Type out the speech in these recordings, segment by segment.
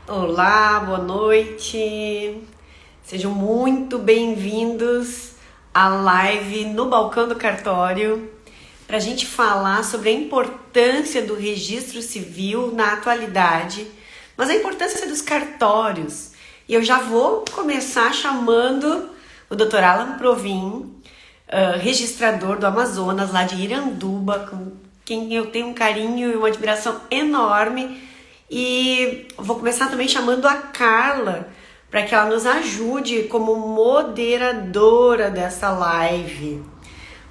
Olá, boa noite. Sejam muito bem-vindos à live no Balcão do Cartório para a gente falar sobre a importância do registro civil na atualidade, mas a importância dos cartórios. E eu já vou começar chamando o Dr. Alan Provin, registrador do Amazonas, lá de Iranduba, com quem eu tenho um carinho e uma admiração enorme. E vou começar também chamando a Carla para que ela nos ajude como moderadora dessa live.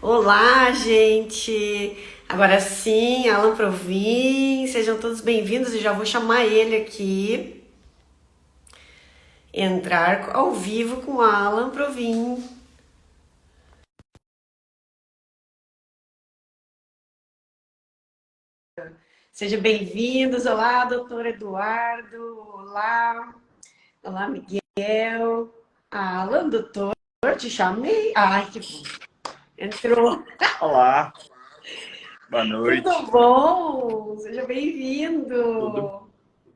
Olá, gente! Agora sim, Alan Provin, sejam todos bem-vindos. Eu já vou chamar ele aqui. Entrar ao vivo com Alan Provin. Sejam bem-vindos. Olá, doutor Eduardo. Olá. Olá, Miguel. Alan, doutor, te chamei. Ai, que bom. Entrou. Olá. Boa noite. Tudo bom? Seja Tudo bem-vindo.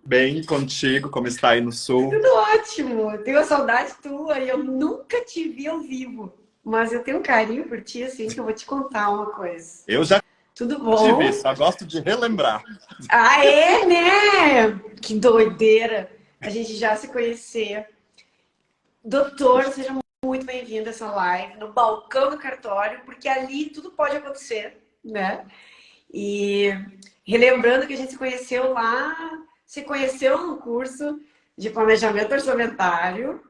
bem contigo? Como está aí no sul? Tudo ótimo. Tenho saudade tua e eu nunca te vi ao vivo. Mas eu tenho um carinho por ti, assim, que eu vou te contar uma coisa. Eu já Tudo te bom? vi, só gosto de relembrar. Ah, é, né? Que doideira a gente já se conhecer. Doutor, seja muito bem-vindo a essa live no Balcão do Cartório, porque ali tudo pode acontecer, né? E relembrando que a gente se conheceu lá, se conheceu no curso de planejamento orçamentário,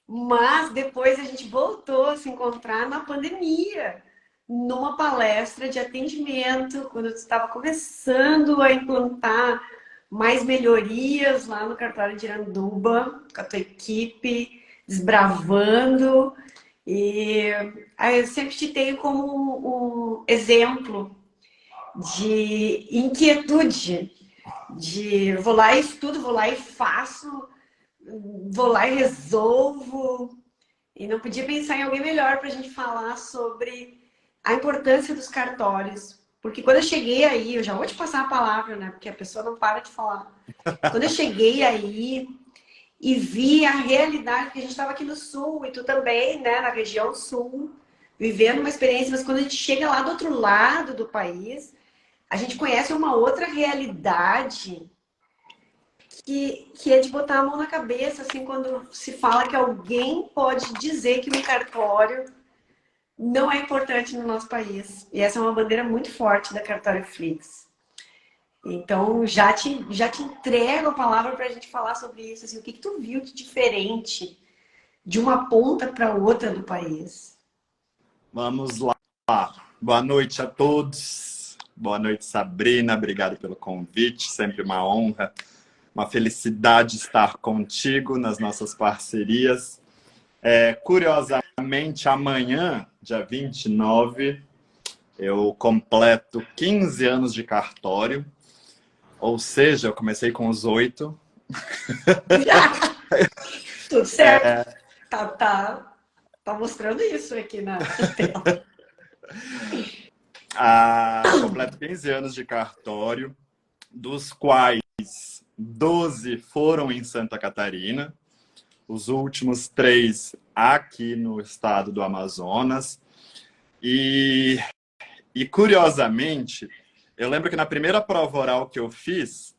mas depois a gente voltou a se encontrar na pandemia, numa palestra de atendimento, quando eu estava começando a implantar mais melhorias lá no cartório de Iranduba, com a tua equipe, desbravando. E aí eu sempre te tenho como um exemplo de inquietude, de vou lá e estudo, vou lá e faço, vou lá e resolvo. E não podia pensar em alguém melhor para a gente falar sobre a importância dos cartórios. Porque quando eu cheguei aí, eu já vou te passar a palavra, né? Porque a pessoa não para de falar. Quando eu cheguei aí e vi a realidade, que a gente estava aqui no sul, e tu também, né? Na região sul, vivendo uma experiência, mas quando a gente chega lá do outro lado do país, a gente conhece uma outra realidade que é de botar a mão na cabeça, assim, quando se fala que alguém pode dizer que um cartório não é importante no nosso país. E essa é uma bandeira muito forte da Cartório Flix. Então, já te entrego a palavra para a gente falar sobre isso. Assim, o que tu viu de diferente de uma ponta para outra do país? Vamos lá. Boa noite a todos. Boa noite, Sabrina. Obrigado pelo convite. Sempre uma honra, uma felicidade estar contigo nas nossas parcerias. Curiosamente, amanhã, dia 29, eu completo 15 anos de cartório. Ou seja, eu comecei com os 8. Tudo certo. Tá mostrando isso aqui na tela. Completo 15 anos de cartório, dos quais 12 foram em Santa Catarina, os últimos 3 aqui no estado do Amazonas. E curiosamente, eu lembro que na primeira prova oral que eu fiz,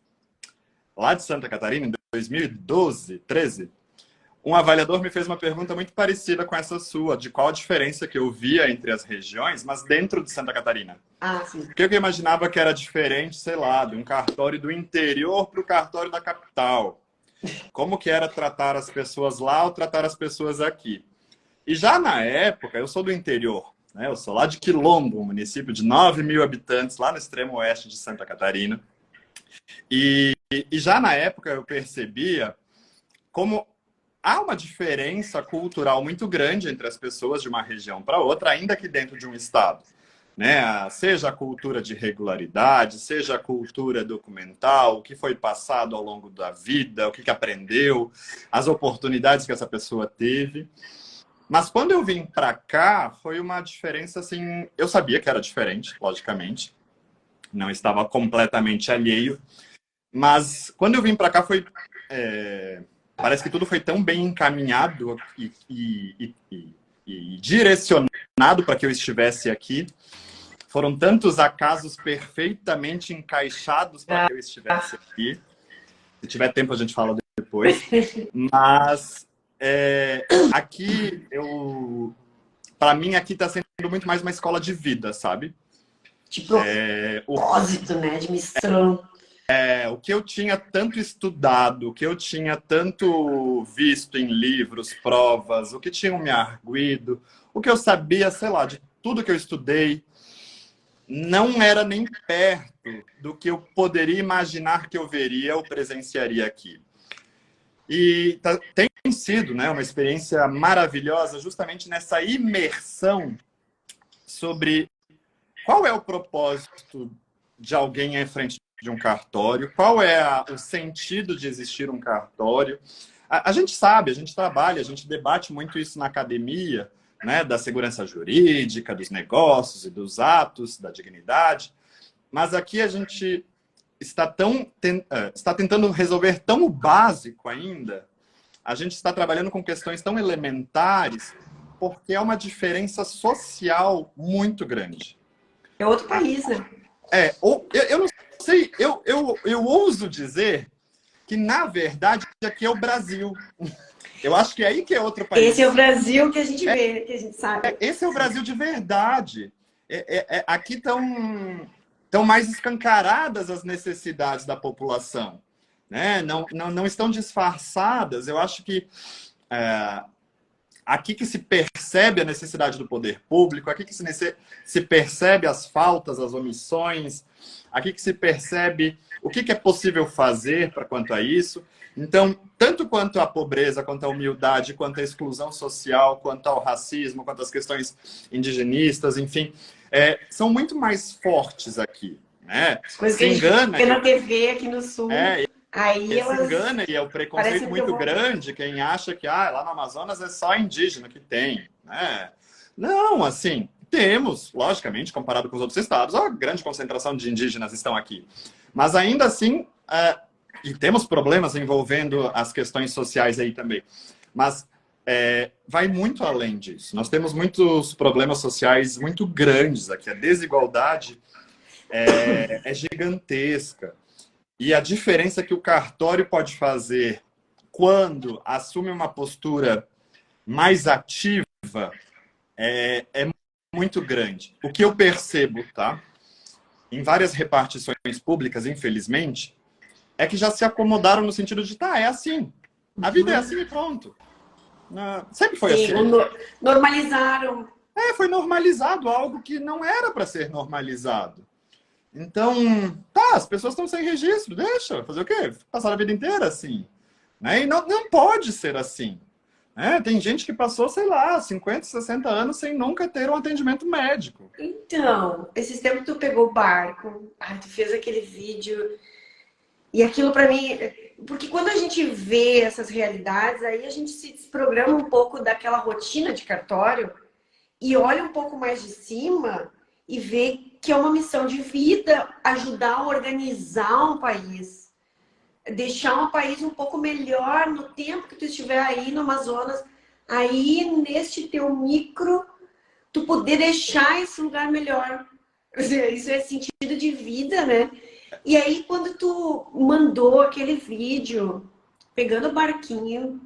lá de Santa Catarina, em 2012, 13, um avaliador me fez uma pergunta muito parecida com essa sua, de qual a diferença que eu via entre as regiões, mas dentro de Santa Catarina. Ah, sim. Porque eu imaginava que era diferente, sei lá, de um cartório do interior para o cartório da capital. Como que era tratar as pessoas lá ou tratar as pessoas aqui. E já na época, eu sou do interior, né? Eu sou lá de Quilombo, um município de 9 mil habitantes, lá no extremo oeste de Santa Catarina. E já na época eu percebia como há uma diferença cultural muito grande entre as pessoas de uma região para outra, ainda que dentro de um estado. né? Seja a cultura de regularidade, seja a cultura documental, o que foi passado ao longo da vida, o que aprendeu, as oportunidades que essa pessoa teve. Mas quando eu vim para cá, foi uma diferença assim. Eu sabia que era diferente, logicamente, não estava completamente alheio, mas quando eu vim para cá foi. Parece que tudo foi tão bem encaminhado e direcionado para que eu estivesse aqui. Foram tantos acasos perfeitamente encaixados para que eu estivesse aqui. Se tiver tempo, a gente fala depois. Mas aqui, para mim, aqui está sendo muito mais uma escola de vida, sabe? De propósito, né? De missão. O que eu tinha tanto estudado, o que eu tinha tanto visto em livros, provas, o que tinham me arguido, o que eu sabia, sei lá, de tudo que eu estudei, não era nem perto do que eu poderia imaginar que eu veria ou presenciaria aqui. E tem sido, né, uma experiência maravilhosa justamente nessa imersão sobre qual é o propósito de alguém em frente de um cartório, qual é o sentido de existir um cartório. A gente sabe, a gente trabalha, a gente debate muito isso na academia, né, da segurança jurídica, dos negócios e dos atos, da dignidade, mas aqui a gente está tentando resolver tão o básico ainda, a gente está trabalhando com questões tão elementares, porque é uma diferença social muito grande. É outro país, né? Eu não sei, eu ouso dizer que, na verdade, aqui é o Brasil. Eu acho que é aí que é outro país. Esse é o Brasil que a gente vê, que a gente sabe. Esse é o Brasil de verdade. Aqui estão mais escancaradas as necessidades da população, né? Não estão disfarçadas. Eu acho que aqui que se percebe a necessidade do poder público, aqui que se percebe as faltas, as omissões, aqui que se percebe o que é possível fazer para quanto a isso. Então, tanto quanto a pobreza, quanto a humildade, quanto a exclusão social, quanto ao racismo, quanto às questões indigenistas, enfim, são muito mais fortes aqui, né? As coisas que a gente vê na TV aqui no Sul. Aí se engana, e é o preconceito muito grande, quem acha que lá no Amazonas é só indígena que tem, né? Não, assim, temos, logicamente, comparado com os outros estados, a grande concentração de indígenas estão aqui. Mas ainda assim, e temos problemas envolvendo as questões sociais aí também. Mas vai muito além disso. Nós temos muitos problemas sociais muito grandes aqui. A desigualdade é gigantesca. E a diferença que o cartório pode fazer quando assume uma postura mais ativa é muito grande. O que eu percebo, tá? Em várias repartições públicas, infelizmente, é que já se acomodaram no sentido de, é assim. A vida é assim e pronto. Sempre foi assim. Normalizaram. Foi normalizado algo que não era para ser normalizado. Então, as pessoas estão sem registro, deixa, fazer o quê? Passar a vida inteira assim. Né? E não pode ser assim. Tem gente que passou, sei lá, 50, 60 anos sem nunca ter um atendimento médico. Então, esses tempos tu pegou o barco, tu fez aquele vídeo, e aquilo para mim... Porque quando a gente vê essas realidades, aí a gente se desprograma um pouco daquela rotina de cartório e olha um pouco mais de cima e vê que é uma missão de vida ajudar a organizar um país. Deixar um país um pouco melhor no tempo que tu estiver aí no Amazonas. Aí, neste teu micro, tu poder deixar esse lugar melhor. Isso é sentido de vida, né? E aí, quando tu mandou aquele vídeo, pegando o barquinho,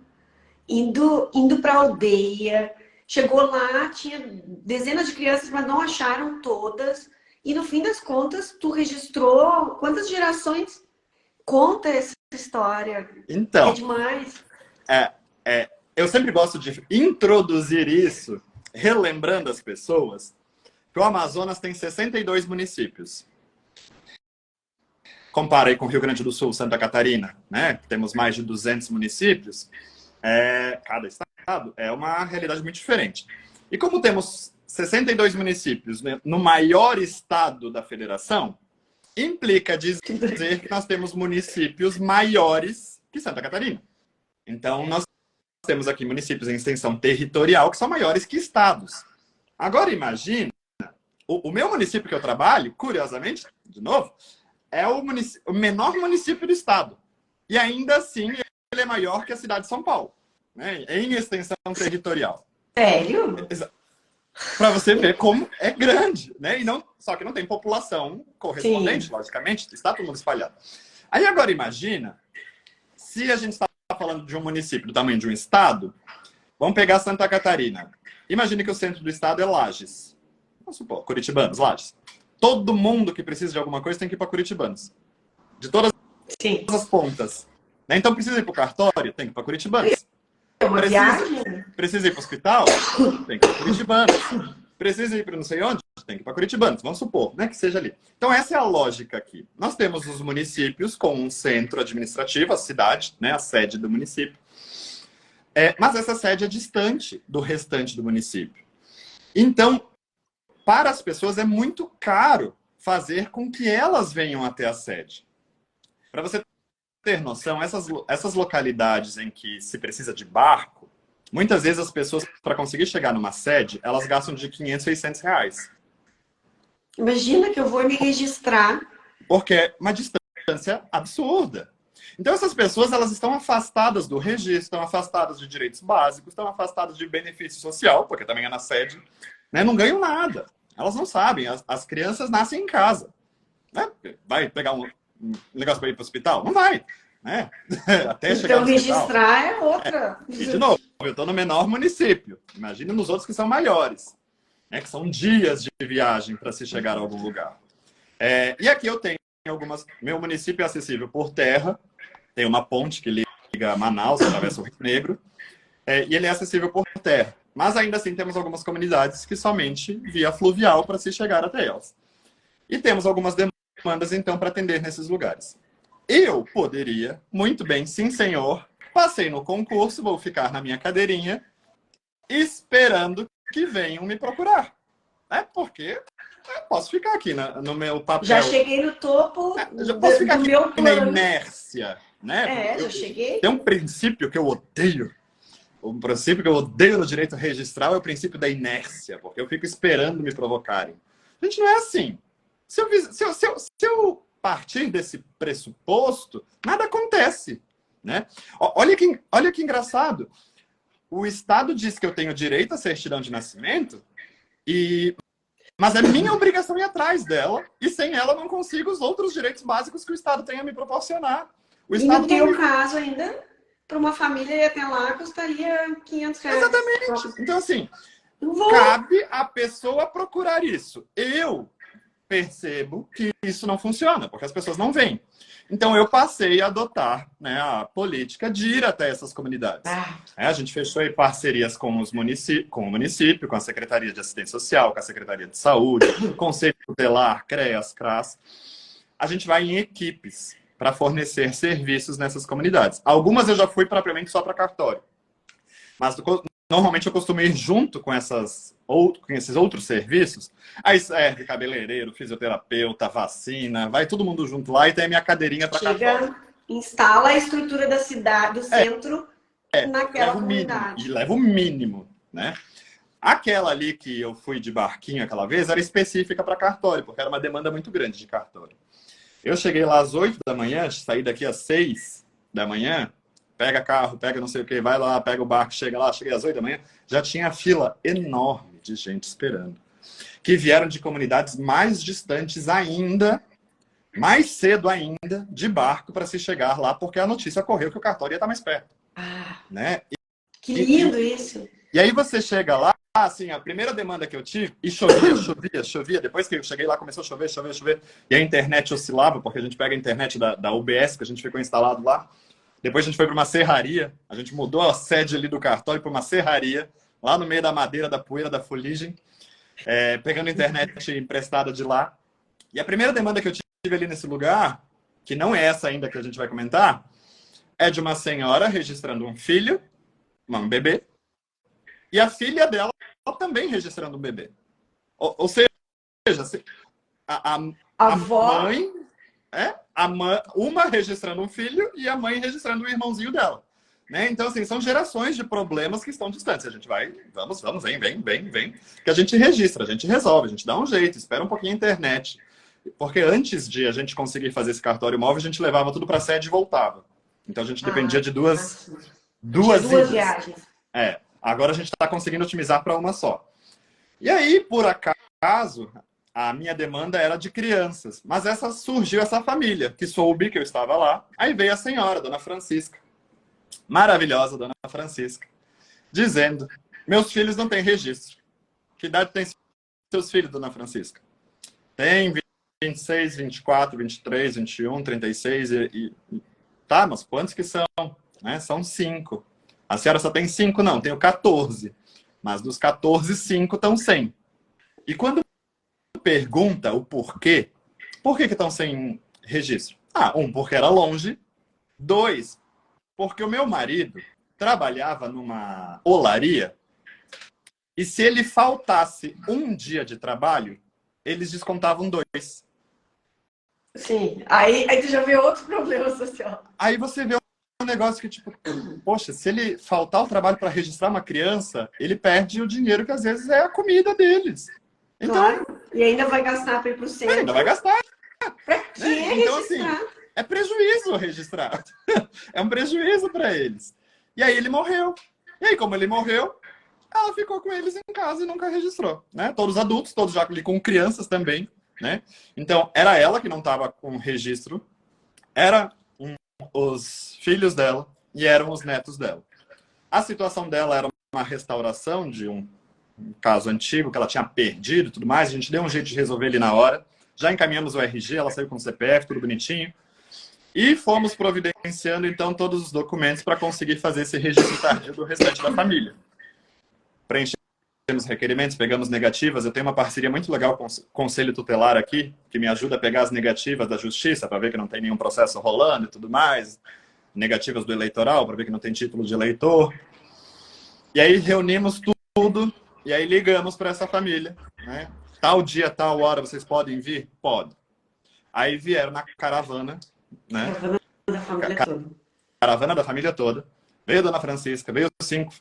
indo pra aldeia, chegou lá, tinha dezenas de crianças, mas não acharam todas. E no fim das contas, tu registrou quantas gerações? Conta essa história. Então, é demais. Eu sempre gosto de introduzir isso, relembrando as pessoas, que o Amazonas tem 62 municípios. Compara aí com o Rio Grande do Sul, Santa Catarina, né? Temos mais de 200 municípios. Cada estado é uma realidade muito diferente. E como temos 62 municípios, né, no maior estado da federação, implica dizer que nós temos municípios maiores que Santa Catarina. Então, nós temos aqui municípios em extensão territorial que são maiores que estados. Agora, imagina, o meu município que eu trabalho, curiosamente, de novo, é o menor município do estado. E ainda assim, ele é maior que a cidade de São Paulo, né, em extensão territorial. Sério? Para você ver como é grande, né? E não, só que não tem população correspondente, Sim. logicamente, está todo mundo espalhado. Aí agora imagina, se a gente está falando de um município do tamanho de um estado, vamos pegar Santa Catarina. Imagine que o centro do estado é Lages. Vamos supor, Curitibanos, Lages. Todo mundo que precisa de alguma coisa tem que ir para Curitibanos. De todas Sim. as pontas. Né? Então precisa ir para o cartório? Tem que ir para Curitibanos. É uma viagem? Precisa ir para o hospital? Tem que ir para Curitibanos. Precisa ir para não sei onde? Tem que ir para Curitibanos. Vamos supor, né, que seja ali. Então essa é a lógica aqui. Nós temos os municípios com um centro administrativo, a cidade, né, a sede do município. Mas essa sede é distante do restante do município. Então, para as pessoas é muito caro fazer com que elas venham até a sede. Para você ter noção, essas localidades em que se precisa de barco, muitas vezes as pessoas, para conseguir chegar numa sede, elas gastam de 500, 600 reais. Imagina que eu vou me registrar. Porque é uma distância absurda. Então essas pessoas, elas estão afastadas do registro, estão afastadas de direitos básicos, estão afastadas de benefício social, porque também é na sede, né? Não ganham nada. Elas não sabem. As crianças nascem em casa. Né? Vai pegar um negócio para ir para o hospital? Não vai. Né? Até chegar Então, no hospital. registrar é outra. E, de novo, eu estou no menor município. Imagina nos outros que são maiores. Né? Que são dias de viagem para se chegar a algum lugar. E aqui eu tenho algumas... Meu município é acessível por terra. Tem uma ponte que liga Manaus, atravessa o Rio Negro. E ele é acessível por terra. Mas ainda assim temos algumas comunidades que somente via fluvial para se chegar até elas. E temos algumas demandas, então, para atender nesses lugares. Eu poderia, muito bem, sim senhor, passei no concurso, vou ficar na minha cadeirinha, esperando que venham me procurar. Porque eu posso ficar aqui no meu papel. Já cheguei no topo já posso ficar do aqui meu plano. na inércia. Né? Já cheguei. Tem um princípio que eu odeio. O princípio que eu odeio no direito registral é o princípio da inércia, porque eu fico esperando me provocarem. Gente, não é assim. Se eu partir desse pressuposto, nada acontece. Né? Olha que engraçado. O Estado diz que eu tenho direito à certidão de nascimento, mas é minha obrigação ir atrás dela, e sem ela eu não consigo os outros direitos básicos que o Estado tem a me proporcionar. O E Estado no teu caso ainda, para uma família ir até lá, custaria 500 reais. Exatamente. Então, assim, Não vou. cabe a pessoa procurar isso. Eu percebo que isso não funciona, porque as pessoas não vêm. Então, eu passei a adotar, né, a política de ir até essas comunidades. A gente fechou aí parcerias com o município, com a Secretaria de Assistência Social, com a Secretaria de Saúde, Conselho Tutelar, CREAS, CRAS. A gente vai em equipes para fornecer serviços nessas comunidades. Algumas eu já fui propriamente só para cartório. Mas normalmente eu costumo ir junto com esses outros serviços. Aí serve cabeleireiro, fisioterapeuta, vacina, vai todo mundo junto lá e tem a minha cadeirinha para cartório. Instala a estrutura da cidade, do centro, naquela comunidade. Leva o mínimo, né? Aquela ali que eu fui de barquinho aquela vez era específica para cartório, porque era uma demanda muito grande de cartório. Eu cheguei lá às 8 da manhã, saí daqui às 6 da manhã, pega carro, pega não sei o que, vai lá, pega o barco, chega lá, cheguei às 8 da manhã, já tinha fila enorme de gente esperando. Que vieram de comunidades mais distantes ainda, mais cedo ainda, de barco para se chegar lá, porque a notícia correu que o cartório ia estar mais perto. Né? Que lindo isso! E aí você chega lá, assim, a primeira demanda que eu tive, e chovia. Depois que eu cheguei lá, começou a chover. E a internet oscilava, porque a gente pega a internet da UBS, que a gente ficou instalado lá. Depois a gente foi para uma serraria. A gente mudou a sede ali do cartório para uma serraria, lá no meio da madeira, da poeira, da fuligem, pegando a internet emprestada de lá. E a primeira demanda que eu tive ali nesse lugar, que não é essa ainda que a gente vai comentar, é de uma senhora registrando um filho, um bebê, e a filha dela também registrando um bebê. Ou seja, se- a, a, A a avó. mãe, uma registrando um filho e a mãe registrando o irmãozinho dela. Né? Então, assim, são gerações de problemas que estão distantes. A gente vai, vamos, vem, que a gente registra, a gente resolve, a gente dá um jeito, espera um pouquinho a internet. Porque antes de a gente conseguir fazer esse cartório móvel, a gente levava tudo para a sede e voltava. Então, a gente dependia Ah, de sim. Tinha duas duas idas. viagens. Agora a gente está conseguindo otimizar para uma só. E aí, por acaso, a minha demanda era de crianças. Mas surgiu essa família, que soube que eu estava lá. Aí veio a senhora, Dona Francisca. Maravilhosa, Dona Francisca. Dizendo, meus filhos não têm registro. Que idade tem seus filhos, Dona Francisca? Tem 26, 24, 23, 21, 36 Tá, mas quantos que são? Né? São 5. A senhora só tem 5? Não, tenho 14. Mas dos 14, 5 estão sem. E quando pergunta o porquê, por que estão sem registro? Porque era longe. 2, porque o meu marido trabalhava numa olaria e se ele faltasse um dia de trabalho, eles descontavam 2. Sim. Aí tu já vê outro problema social. Aí você vê um negócio que, tipo, poxa, se ele faltar o trabalho para registrar uma criança, ele perde o dinheiro que às vezes é a comida deles. Então, Claro. E ainda vai gastar para ir pro ainda vai centro. gastar. Pra que Né? Então, assim, registrar? é prejuízo registrar. É um prejuízo para eles. E aí ele morreu. E aí, como ele morreu, ela ficou com eles em casa e nunca registrou. Né? Todos adultos, todos já ali com crianças também. Né? Então, era ela que não estava com registro. Era os filhos dela e eram os netos dela. A situação dela era uma restauração de um caso antigo que ela tinha perdido e tudo mais. A gente deu um jeito de resolver ali na hora. Já encaminhamos o RG, ela saiu com o CPF, tudo bonitinho. E fomos providenciando, então, todos os documentos para conseguir fazer esse registro tardio do restante da família. Preenchemos requerimentos, pegamos negativas. Eu tenho uma parceria muito legal com o Conselho Tutelar aqui, que me ajuda a pegar as negativas da Justiça, para ver que não tem nenhum processo rolando e tudo mais. Negativas do eleitoral, para ver que não tem título de eleitor. E aí reunimos tudo, e aí ligamos para essa família. Né? Tal dia, tal hora, vocês podem vir? Pode. Aí vieram na caravana, né? Da família toda. Caravana da família toda. Veio a Dona Francisca, veio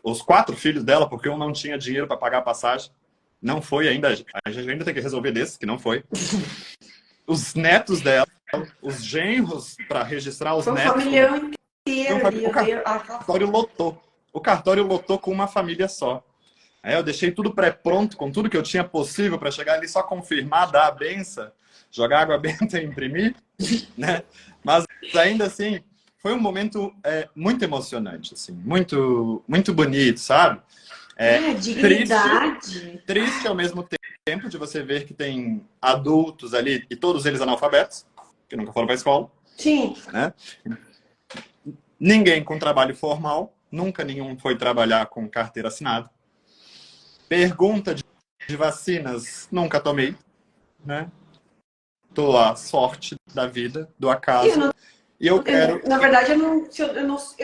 os 4 filhos dela, porque um não tinha dinheiro para pagar a passagem. Não foi ainda. A gente ainda tem que resolver desse, que não foi. Os netos dela, os genros, para registrar os Foi um netos. familhão inteiro ali. O cartório lotou. O cartório lotou com uma família só. Aí eu deixei tudo pré-pronto, com tudo que eu tinha possível para chegar ali, só confirmar, dar a benção, jogar água benta e imprimir. Né? Mas ainda assim, foi um momento muito emocionante, assim, muito, muito bonito, sabe? Dignidade. Triste ao mesmo tempo de você ver que tem adultos ali, e todos eles analfabetos, que nunca foram para a escola. Sim. Né? Ninguém com trabalho formal, nunca nenhum foi trabalhar com carteira assinada. Pergunta de vacinas, nunca tomei. Né? Tô à sorte da vida, do acaso. E eu quero. Na verdade, eu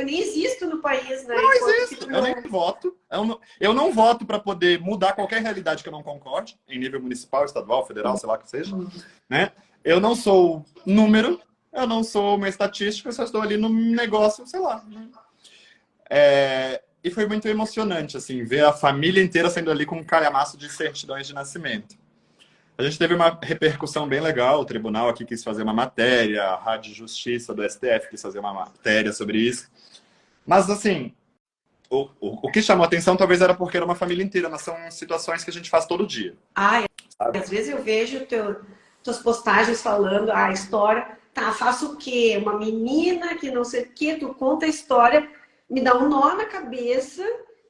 nem existo no país, né? Não existo, eu nem voto. Eu não voto para poder mudar qualquer realidade que eu não concorde, em nível municipal, estadual, federal, sei lá que seja. Né? Eu não sou número, eu não sou uma estatística, eu só estou ali no negócio, sei lá. E foi muito emocionante, assim, ver a família inteira saindo ali com um calhamaço de certidões de nascimento. A gente teve uma repercussão bem legal, o tribunal aqui quis fazer uma matéria, a Rádio Justiça do STF quis fazer uma matéria sobre isso. Mas, assim, o que chamou a atenção talvez era porque era uma família inteira, mas são situações que a gente faz todo dia. Às vezes eu vejo tuas postagens falando a história, tá, faço o quê? Uma menina que não sei o quê, tu conta a história, me dá um nó na cabeça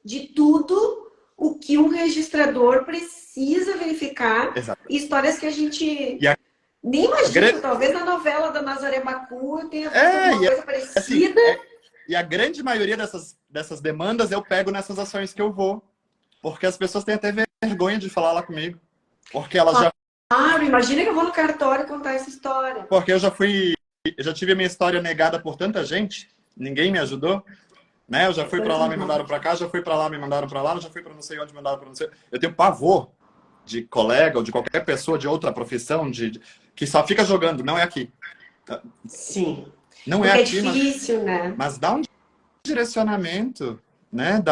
de tudo o que um registrador precisa verificar. Exato. Histórias que a gente nem imagina. Talvez na novela da Nazaré Macu tenha alguma coisa parecida. Assim, e a grande maioria dessas demandas eu pego nessas ações que eu vou. Porque as pessoas têm até vergonha de falar lá comigo. Porque elas já... Claro, imagina que eu vou no cartório contar essa história. Porque eu já tive a minha história negada por tanta gente, ninguém me ajudou. Né? Eu já fui para lá, me mandaram para cá, já fui para lá, me mandaram para lá, já fui para não sei onde, me mandaram para não sei. Eu tenho pavor de colega ou de qualquer pessoa de outra profissão que só fica jogando, não é aqui. Sim. Não é Porque é aqui, difícil, né? mas dá um direcionamento, né?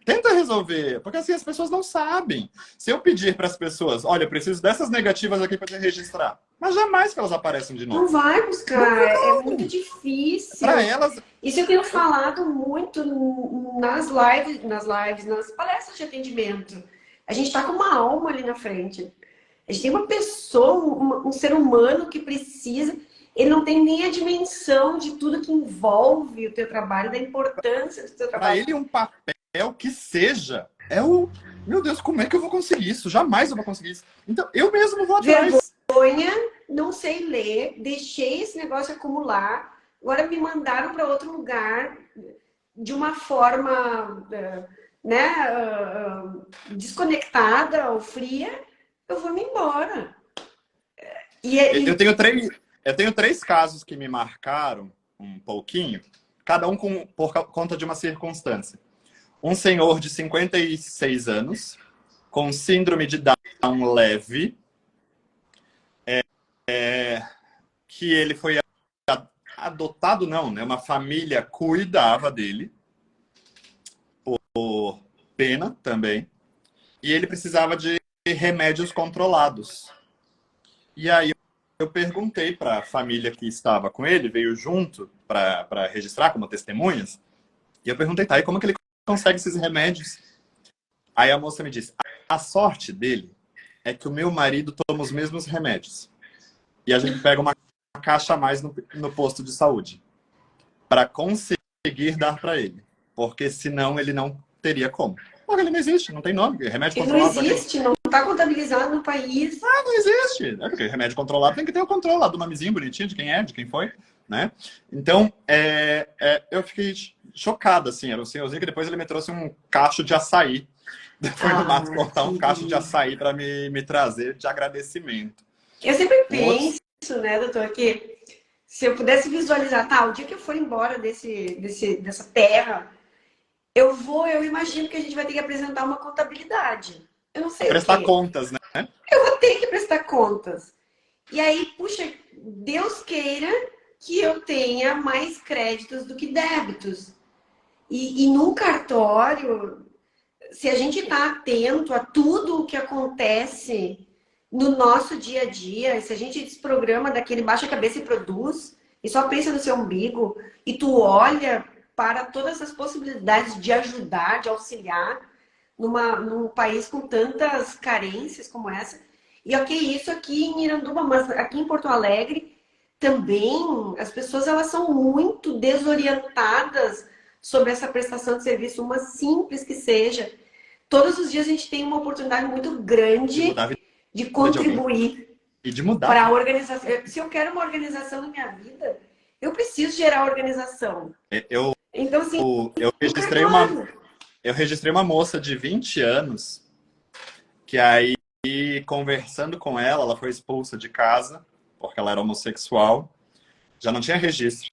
Tenta resolver, porque assim as pessoas não sabem. Se eu pedir para as pessoas, olha, eu preciso dessas negativas aqui para te registrar, mas jamais que elas aparecem de Não novo. vai buscar, é muito Para difícil. elas, Isso eu tenho falado muito nas palestras de atendimento. A gente está com uma alma ali na frente. A gente tem uma pessoa, um ser humano que precisa. Ele não tem nem a dimensão de tudo que envolve o teu trabalho, da importância do teu para trabalho. ele um papel que seja meu Deus, como é que eu vou conseguir isso? Jamais eu vou conseguir isso. Então eu mesmo vou atrás. Vergonha, não sei ler, deixei esse negócio acumular. Agora me mandaram para outro lugar de uma forma, né, desconectada ou fria. Eu vou me embora. Eu tenho três casos que me marcaram um pouquinho, cada um por conta de uma circunstância. Um senhor de 56 anos, com síndrome de Down leve, que ele foi adotado, não, né? Uma família cuidava dele, por pena também, e ele precisava de remédios controlados. E aí eu perguntei para a família que estava com ele, veio junto para registrar como testemunhas, e eu perguntei, tá, e como que ele consegue esses remédios? Aí a moça me disse, a sorte dele é que o meu marido toma os mesmos remédios. E a gente pega uma caixa a mais no posto de saúde para conseguir dar para ele. Porque senão ele não teria como. Porque ele não existe, não tem nome. Remédio Ele não controlado. existe, não está contabilizado no país. Não existe. É porque remédio controlado tem que ter o controle lá do nomezinho bonitinho de quem é, de quem foi. Né? Então, eu fiquei chocado, assim. Era o senhorzinho que depois ele me trouxe um cacho de açaí. Foi no mato cortar um cacho de açaí para me trazer de agradecimento. Eu sempre Um outro... penso, né, doutor, que se eu pudesse visualizar, tá, o dia que eu for embora dessa terra, eu imagino que a gente vai ter que apresentar uma contabilidade. Eu não sei o Prestar quê. contas, né? Eu vou ter que prestar contas. E aí, puxa, Deus queira que eu tenha mais créditos do que débitos. E num cartório, se a gente está atento a tudo o que acontece no nosso dia a dia, se a gente desprograma daquele baixa a cabeça e produz, e só pensa no seu umbigo, e tu olha para todas as possibilidades de ajudar, de auxiliar num país com tantas carências como essa. E ok, isso aqui em Iranduba, mas aqui em Porto Alegre também as pessoas elas são muito desorientadas sobre essa prestação de serviço, uma simples que seja. Todos os dias a gente tem uma oportunidade muito grande de contribuir e de mudar para a organização. Se eu quero uma organização na minha vida, eu preciso gerar organização. Então, assim, eu registrei uma moça de 20 anos que aí, conversando com ela foi expulsa de casa porque ela era homossexual, já não tinha registro,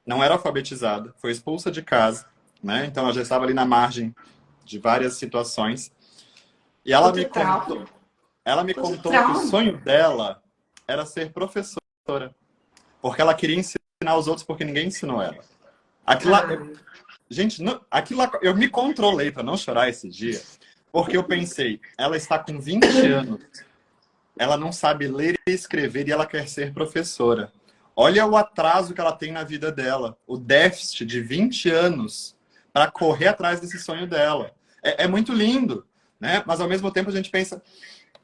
não era alfabetizada, foi expulsa de casa, né? Então ela já estava ali na margem de várias situações. E ela me contou que o sonho dela era ser professora, porque ela queria ensinar os outros porque ninguém ensinou ela. Gente, eu me controlei para não chorar esse dia, porque eu pensei, ela está com 20 anos, ela não sabe ler e escrever e ela quer ser professora. Olha o atraso que ela tem na vida dela, o déficit de 20 anos para correr atrás desse sonho dela. É muito lindo, né? Mas ao mesmo tempo a gente pensa,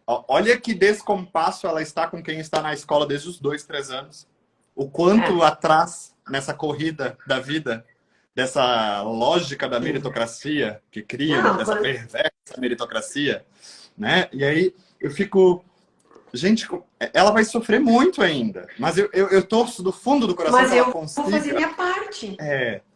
olha que descompasso ela está com quem está na escola desde os 2, 3 anos. O quanto atrás nessa corrida da vida, dessa lógica da meritocracia que cria, dessa perversa meritocracia, né? E aí eu fico... Gente, ela vai sofrer muito ainda. Mas eu torço do fundo do coração que ela consiga. Vou fazer minha parte.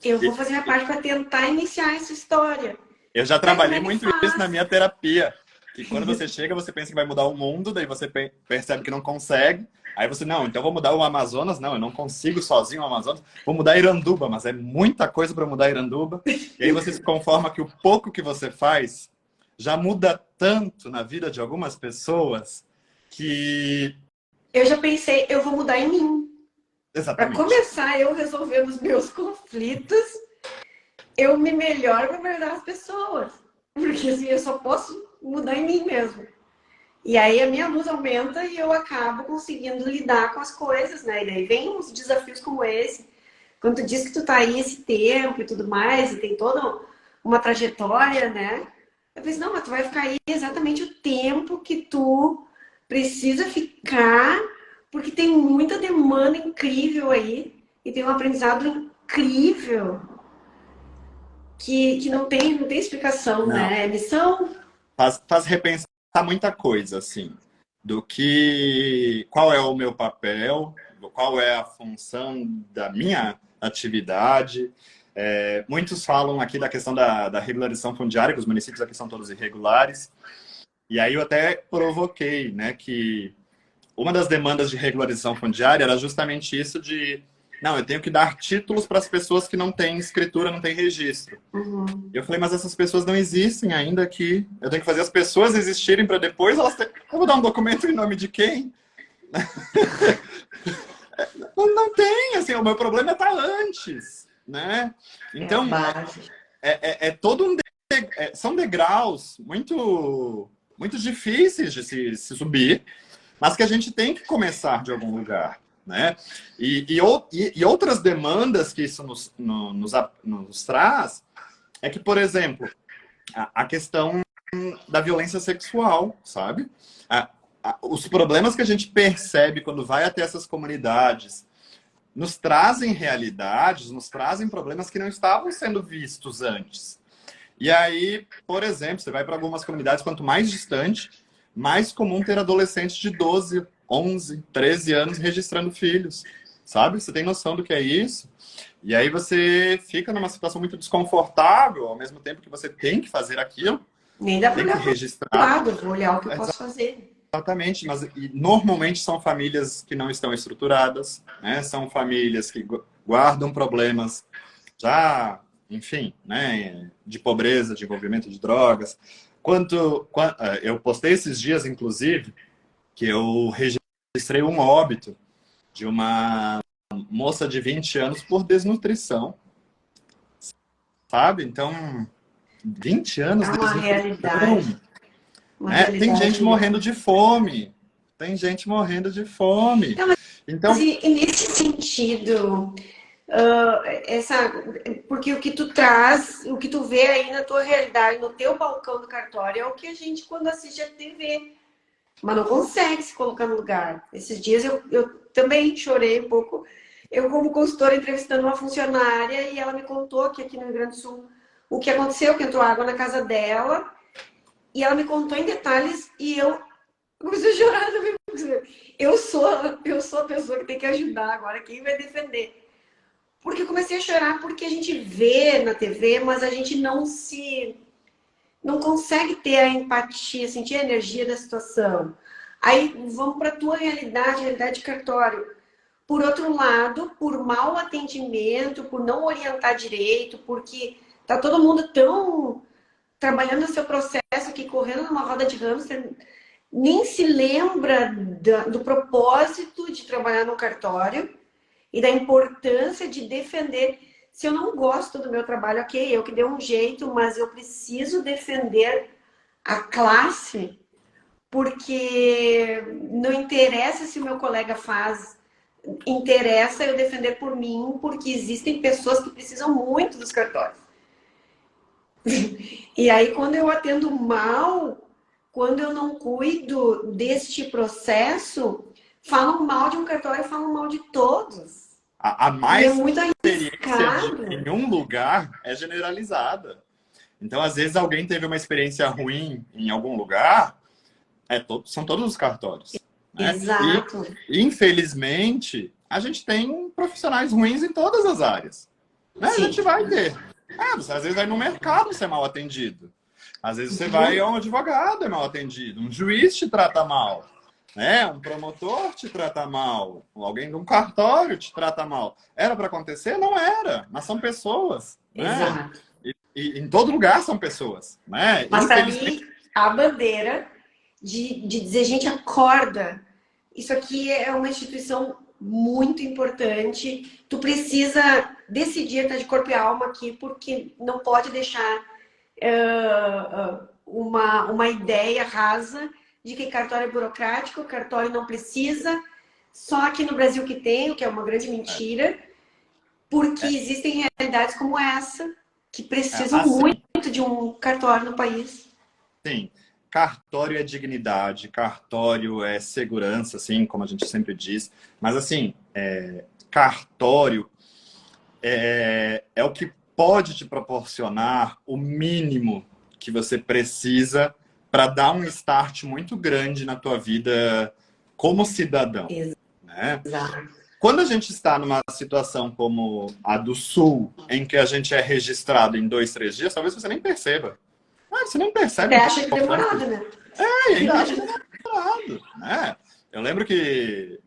Eu vou fazer minha parte para tentar iniciar essa história. Eu já trabalhei muito isso na minha terapia. Que quando você chega, você pensa que vai mudar o mundo, daí você percebe que não consegue. Aí você, não, então vou mudar o Amazonas. Não, eu não consigo sozinho o Amazonas. Vou mudar Iranduba, mas é muita coisa para mudar Iranduba. E aí você se conforma que o pouco que você faz já muda tanto na vida de algumas pessoas que... Eu já pensei, eu vou mudar em mim. Para Exatamente. começar, eu resolvendo os meus conflitos, eu me melhoro para melhorar as pessoas. Porque assim, eu só posso mudar em mim mesmo. E aí a minha luz aumenta e eu acabo conseguindo lidar com as coisas, né? E daí vem uns desafios como esse. Quando tu diz que tu tá aí esse tempo e tudo mais, e tem toda uma trajetória, né? Eu pensei, não, mas tu vai ficar aí exatamente o tempo que tu precisa ficar, porque tem muita demanda incrível aí, e tem um aprendizado incrível que não tem explicação, Não. né? É missão. Faz repensar muita coisa, assim, do que... Qual é o meu papel, qual é a função da minha atividade. Muitos falam aqui da questão da regularização fundiária, que os municípios aqui são todos irregulares. E aí eu até provoquei, né, que uma das demandas de regularização fundiária era justamente isso de... Não, eu tenho que dar títulos para as pessoas que não têm escritura, não têm registro. Uhum. Eu falei, mas essas pessoas não existem ainda aqui. Eu tenho que fazer as pessoas existirem para depois elas terem... Eu vou dar um documento em nome de quem? Não tem, assim, o meu problema está antes, né? Então, todo um... São degraus muito difíceis de se subir, mas que a gente tem que começar de algum lugar, né? E outras demandas que isso nos traz é que, por exemplo, a questão da violência sexual, sabe? Os problemas que a gente percebe quando vai até essas comunidades nos trazem realidades, nos trazem problemas que não estavam sendo vistos antes. E aí, por exemplo, você vai para algumas comunidades, quanto mais distante, mais comum ter adolescentes de 12, 11, 13 anos registrando filhos, sabe? Você tem noção do que é isso? E aí você fica numa situação muito desconfortável, ao mesmo tempo que você tem que fazer aquilo, Nem dá para tem que olhar registrar. pro lado, vou olhar o que eu posso fazer. Exatamente, mas normalmente são famílias que não estão estruturadas, né? São famílias que guardam problemas já, enfim, né? De pobreza, de envolvimento de drogas. Eu postei esses dias, inclusive, que eu registrei um óbito de uma moça de 20 anos por desnutrição, sabe? Então, 20 anos É de uma realidade. desnutrição. Tem gente morrendo de fome. Tem gente morrendo de fome. Então, Então, e nesse sentido, porque o que tu traz, o que tu vê aí na tua realidade, no teu balcão do cartório, é o que a gente, quando assiste a TV, mas não consegue se colocar no lugar. Esses dias eu também chorei um pouco. Eu, como consultora, entrevistando uma funcionária e ela me contou que aqui no Rio Grande do Sul o que aconteceu, que entrou água na casa dela. E ela me contou em detalhes e eu comecei a chorar também. Eu sou a pessoa que tem que ajudar agora, quem vai defender? Porque eu comecei a chorar porque a gente vê na TV, mas a gente não consegue ter a empatia, sentir a energia da situação. Aí vamos para a tua realidade de cartório. Por outro lado, por mau atendimento, por não orientar direito, porque tá todo mundo tão trabalhando o seu processo aqui, correndo numa roda de hamster, nem se lembra do propósito de trabalhar no cartório e da importância de defender. Se eu não gosto do meu trabalho, ok, eu que dei um jeito, mas eu preciso defender a classe, porque não interessa se o meu colega faz, interessa eu defender por mim, porque existem pessoas que precisam muito dos cartórios. E aí, quando eu atendo mal, quando eu não cuido deste processo, falam mal de um cartório, falam mal de todos. A mais e é muito experiência arriscado. em um lugar é generalizada. Então, às vezes, alguém teve uma experiência ruim em algum lugar, são todos os cartórios. Né? Exato. E, infelizmente, a gente tem profissionais ruins em todas as áreas. Né? A gente vai ter. Às vezes vai no mercado você é mal atendido. Às vezes você vai a um advogado é mal atendido. Um juiz te trata mal. Né? Um promotor te trata mal. Alguém de um cartório te trata mal. Era para acontecer? Não era. Mas são pessoas. Né? Exato. E em todo lugar são pessoas. Né? Mas para Infelizmente, mim, a bandeira de dizer, gente, acorda. Isso aqui é uma instituição muito importante. Tu precisa decidir, estar de corpo e alma aqui, porque não pode deixar uma ideia rasa de que cartório é burocrático, cartório não precisa, só aqui no Brasil que tem, o que é uma grande mentira, porque existem realidades como essa, que precisam assim, muito de um cartório no país. sim, cartório é dignidade, cartório é segurança, assim, como a gente sempre diz. Mas, assim, cartório é o que pode te proporcionar o mínimo que você precisa para dar um start muito grande na tua vida como cidadão, né? Exato. Quando a gente está numa situação como a do Sul, em que a gente é registrado em 2, 3 dias, talvez você nem perceba. Você nem percebe. Até acha que demorado, né? Ainda acha demorado, né? Eu lembro que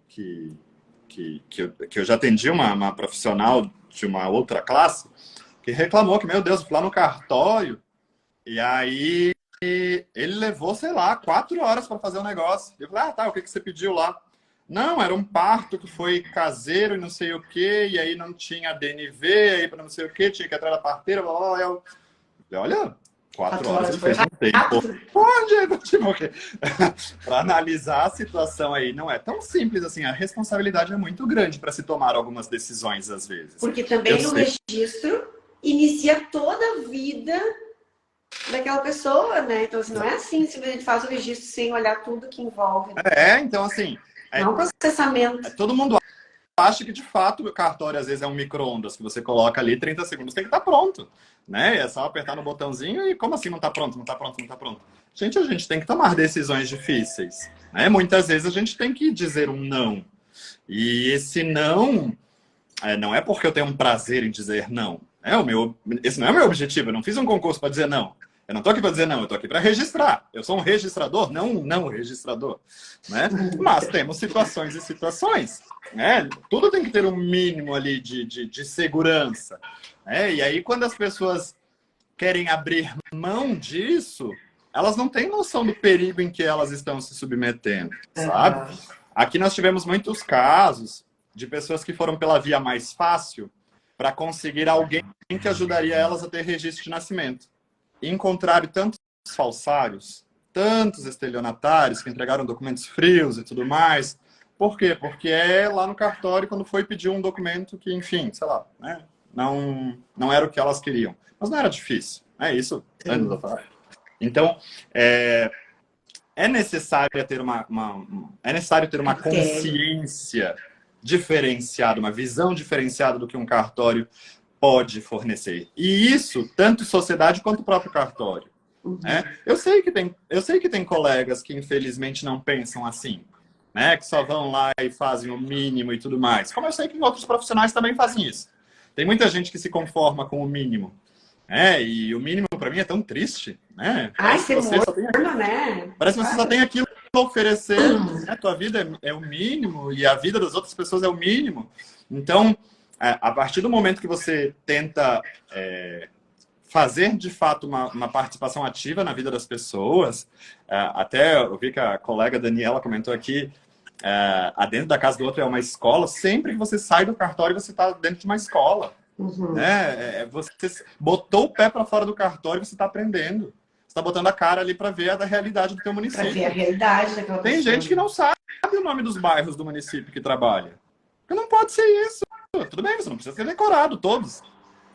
eu já atendi uma profissional de uma outra classe que reclamou que, meu Deus, eu fui lá no cartório e aí ele levou, sei lá, 4 horas para fazer o negócio. Eu falei, tá, o que você pediu lá? Não, era um parto que foi caseiro e não sei o quê, e aí não tinha DNV, aí para não sei o quê, tinha que entrar na parteira, blá, blá, blá. Eu falei, olha, 4 horas ele fez um tempo. Onde? Tipo, para analisar a situação aí, não é tão simples assim. A responsabilidade é muito grande para se tomar algumas decisões, às vezes. Porque também no registro inicia toda a vida daquela pessoa, né? Então, assim, não é assim, simplesmente faz o registro sem olhar tudo que envolve. Então, assim... É um processamento. Todo mundo acha que, de fato, o cartório, às vezes, é um micro-ondas que você coloca ali, 30 segundos, tem que estar pronto, né? É só apertar no botãozinho e como assim não está pronto, não está pronto, não está pronto? Gente, a gente tem que tomar decisões difíceis, né? Muitas vezes a gente tem que dizer um não. E esse não é porque eu tenho um prazer em dizer não. Esse não é o meu objetivo, eu não fiz um concurso para dizer não. Eu não estou aqui para dizer não, eu estou aqui para registrar. Eu sou um registrador, não um não registrador, né? Mas temos situações e situações, né? Tudo tem que ter um mínimo ali de segurança, né? E aí, quando as pessoas querem abrir mão disso, elas não têm noção do perigo em que elas estão se submetendo, sabe? Aqui nós tivemos muitos casos de pessoas que foram pela via mais fácil para conseguir alguém que ajudaria elas a ter registro de nascimento. E encontraram tantos falsários, tantos estelionatários que entregaram documentos frios e tudo mais. Por quê? Porque lá no cartório, quando foi pedir um documento que, enfim, sei lá, né, não era o que elas queriam. Mas não era difícil. É isso. Então, é necessário ter uma consciência diferenciada, uma visão diferenciada do que um cartório pode fornecer. E isso, tanto sociedade quanto o próprio cartório. Né? Eu sei que tem colegas que, infelizmente, não pensam assim, né? Que só vão lá e fazem o mínimo e tudo mais. Como eu sei que outros profissionais também fazem isso. Tem muita gente que se conforma com o mínimo. E o mínimo, para mim, é tão triste. Né? Parece que você só tem aquilo para oferecer. A tua vida é o mínimo e a vida das outras pessoas é o mínimo. Então, a partir do momento que você tenta fazer, de fato, uma participação ativa na vida das pessoas, até eu vi que a colega Daniela comentou aqui, dentro da casa do outro é uma escola, sempre que você sai do cartório, você está dentro de uma escola. Né? Você botou o pé para fora do cartório, você está aprendendo. Você está botando a cara ali para ver a realidade do teu município. Para ver a realidade daquela pessoa. Tem gente que não sabe o nome dos bairros do município que trabalha. Porque não pode ser isso. Tudo bem, você não precisa ter decorado todos.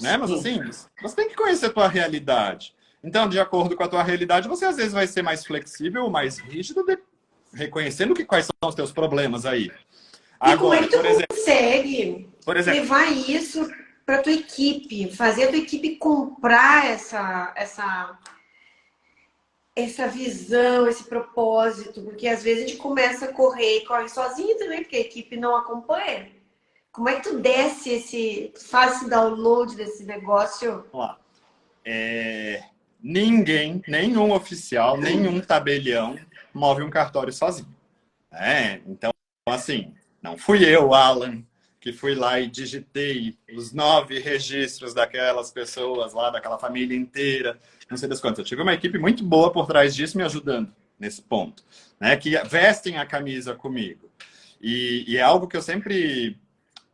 Né? Mas assim, você tem que conhecer a tua realidade. Então, de acordo com a tua realidade, você às vezes vai ser mais flexível, mais rígido, reconhecendo quais são os teus problemas aí. Agora, e como é que tu consegue levar isso para tua equipe? Fazer a tua equipe comprar essa visão, esse propósito? Porque às vezes a gente começa a correr e corre sozinho também, porque a equipe não acompanha. Como é que tu desce faz esse download desse negócio? Vamos lá. Nenhum oficial, nenhum tabelião move um cartório sozinho. Então, assim, não fui eu, Alan, que fui lá e digitei os 9 registros daquelas pessoas lá, daquela família inteira. não sei das quantas. Eu tive uma equipe muito boa por trás disso me ajudando nesse ponto, né? Que vestem a camisa comigo. E é algo que eu sempre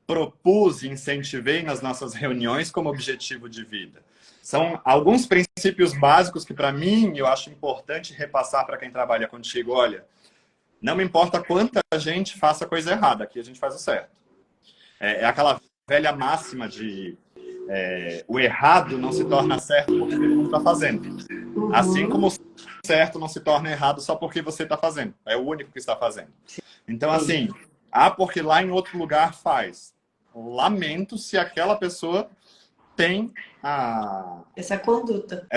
propus e incentivei nas nossas reuniões como objetivo de vida. São alguns princípios básicos que, para mim, eu acho importante repassar para quem trabalha contigo. Olha, não me importa quanta gente faça coisa errada, aqui a gente faz o certo. É aquela velha máxima de o errado não se torna certo porque todo mundo está fazendo. Assim como o certo não se torna errado só porque você está fazendo. É o único que está fazendo. Então, assim, porque lá em outro lugar faz. Lamento se aquela pessoa tem essa conduta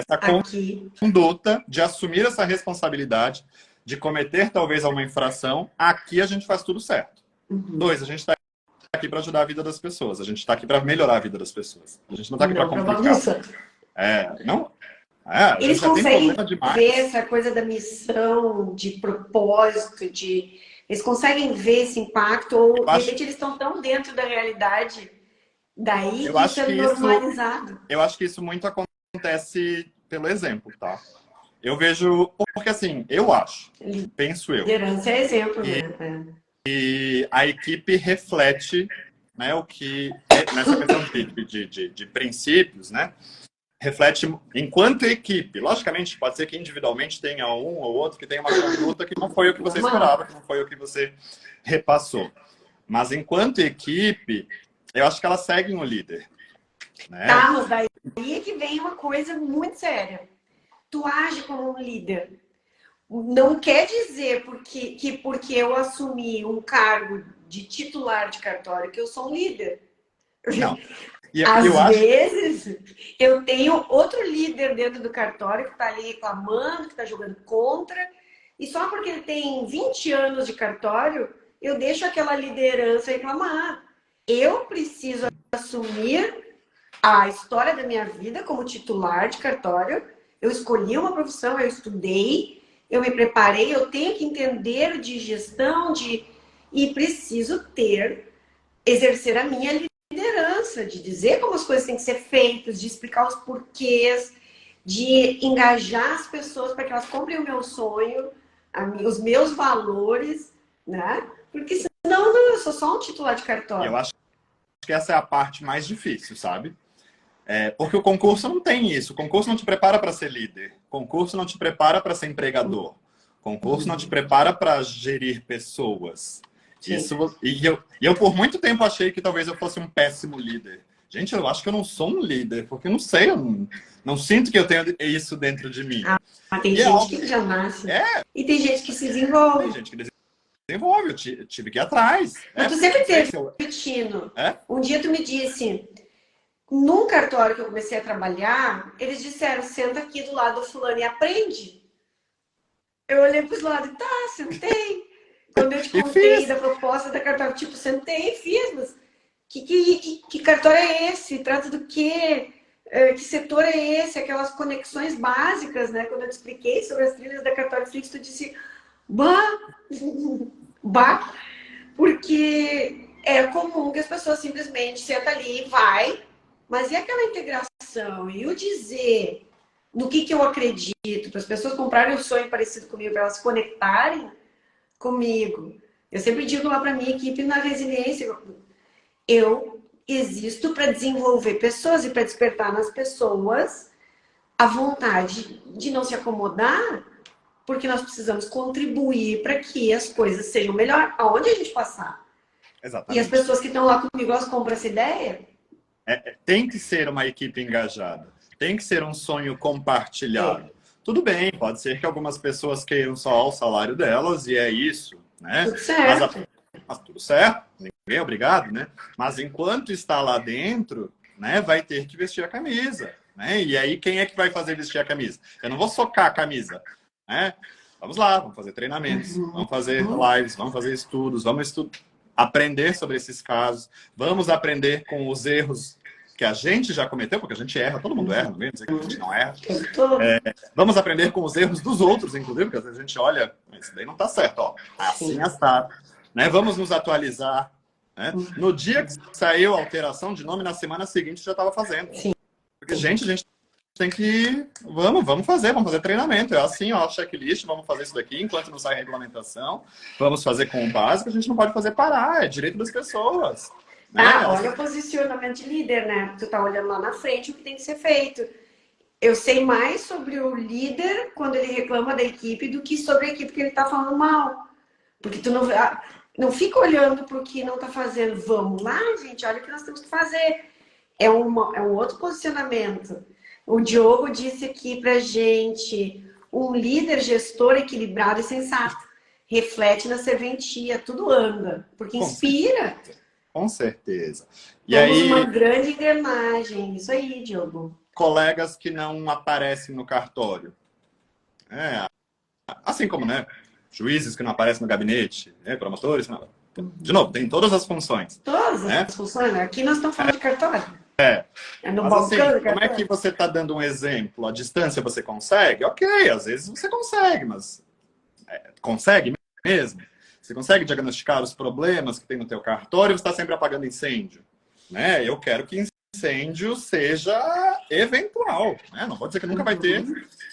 de assumir essa responsabilidade, de cometer talvez alguma infração. Aqui a gente faz tudo certo. 2, a gente está aqui para ajudar a vida das pessoas. A gente está aqui para melhorar a vida das pessoas. A gente não está aqui para complicar. Eles conseguem ver essa coisa da missão, de propósito, eles conseguem ver esse impacto, ou de repente eles estão tão dentro da realidade daí que isso é normalizado. Eu acho que isso muito acontece pelo exemplo, tá? Eu vejo, porque assim, penso eu. Liderança é exemplo, né? E a equipe reflete, né, o que, nessa questão de princípios, né? Reflete enquanto equipe. Logicamente, pode ser que individualmente tenha um ou outro que tenha uma conduta que não foi o que você esperava, que não foi o que você repassou. Mas enquanto equipe, eu acho que elas seguem o líder. Né? Tá, mas daí é que vem uma coisa muito séria. Tu age como um líder. Não quer dizer porque eu assumi um cargo de titular de cartório que eu sou um líder. Não. Às vezes, eu tenho outro líder dentro do cartório que está ali reclamando, que está jogando contra, e só porque ele tem 20 anos de cartório, eu deixo aquela liderança reclamar. Eu preciso assumir a história da minha vida como titular de cartório. Eu escolhi uma profissão, eu estudei, eu me preparei, eu tenho que entender de gestão, e preciso exercer a minha liderança, de dizer como as coisas têm que ser feitas, de explicar os porquês, de engajar as pessoas para que elas comprem o meu sonho, os meus valores, né? Porque senão eu sou só um titular de cartório. Eu acho que essa é a parte mais difícil, sabe? Porque o concurso não tem isso. O concurso não te prepara para ser líder. O concurso não te prepara para ser empregador. O concurso não te prepara para gerir pessoas. Eu, por muito tempo, achei que talvez eu fosse um péssimo líder. Gente, eu acho que eu não sou um líder, porque eu não sei, eu não sinto que eu tenho isso dentro de mim. Tem gente que já nasce. E tem gente que se desenvolve. Tem gente que desenvolve, eu tive que ir atrás. Mas tu sempre teve rotina. Um dia tu me disse, num cartório que eu comecei a trabalhar, eles disseram, senta aqui do lado do fulano e aprende. Eu olhei para os lados, tá, sentei. Quando eu te contei da proposta da cartório, tipo, sentei e fiz, mas que cartório é esse? Trata do quê? Que setor é esse? Aquelas conexões básicas, né? Quando eu te expliquei sobre as trilhas da Cartório Flix, tu disse, bah, porque é comum que as pessoas simplesmente sentam ali e vai, mas e aquela integração? E o dizer no que eu acredito, para as pessoas comprarem um sonho parecido comigo, para elas se conectarem comigo. Eu sempre digo lá para minha equipe na resiliência, eu existo para desenvolver pessoas e para despertar nas pessoas a vontade de não se acomodar, porque nós precisamos contribuir para que as coisas sejam melhor aonde a gente passar. Exatamente. E as pessoas que estão lá comigo, elas compram essa ideia. Tem que ser uma equipe engajada. Tem que ser um sonho compartilhado. Tudo bem, pode ser que algumas pessoas queiram só o salário delas e é isso, né? Tudo certo. Mas tudo certo, ninguém é obrigado, né? Mas enquanto está lá dentro, né, vai ter que vestir a camisa, né? E aí quem é que vai fazer vestir a camisa? Eu não vou socar a camisa, né? Vamos lá, vamos fazer treinamentos, vamos fazer lives, vamos fazer estudos, vamos aprender sobre esses casos, vamos aprender com os erros que a gente já cometeu, porque a gente erra, todo mundo erra, não vem dizer que a gente não erra. Vamos aprender com os erros dos outros, inclusive, porque às vezes a gente olha, isso daí não está certo, ó, assim assado. Né? Vamos nos atualizar. Né? No dia que saiu a alteração de nome, na semana seguinte já estava fazendo. Sim. Porque, gente, a gente tem que... Vamos fazer treinamento. É assim, ó, checklist, vamos fazer isso daqui enquanto não sai a regulamentação. Vamos fazer com o básico, a gente não pode fazer parar, é direito das pessoas. Né? Olha o posicionamento de líder, né? Tu tá olhando lá na frente o que tem que ser feito. Eu sei mais sobre o líder quando ele reclama da equipe do que sobre a equipe que ele tá falando mal. Porque tu não fica olhando pro que não tá fazendo. Vamos lá, gente, olha o que nós temos que fazer. É um outro posicionamento. O Diogo disse aqui pra gente, um líder gestor equilibrado e sensato. Reflete na serventia, tudo anda. Porque inspira. Com certeza. E Somos aí, uma grande engrenagem. Isso aí, Diogo. colegas que não aparecem no cartório. Assim como, né? Juízes que não aparecem no gabinete, né? Promotores. Não. De novo, tem todas as funções. Todas né? as funções. Aqui nós estamos falando de cartório. É no Mas balcão assim, do como cartório. é que você está dando um exemplo? A distância você consegue? Ok, às vezes você consegue, mas consegue mesmo? Você consegue diagnosticar os problemas que tem no teu cartório ou você está sempre apagando incêndio? Né? Eu quero que incêndio seja eventual. Né? Não vou dizer que nunca vai ter,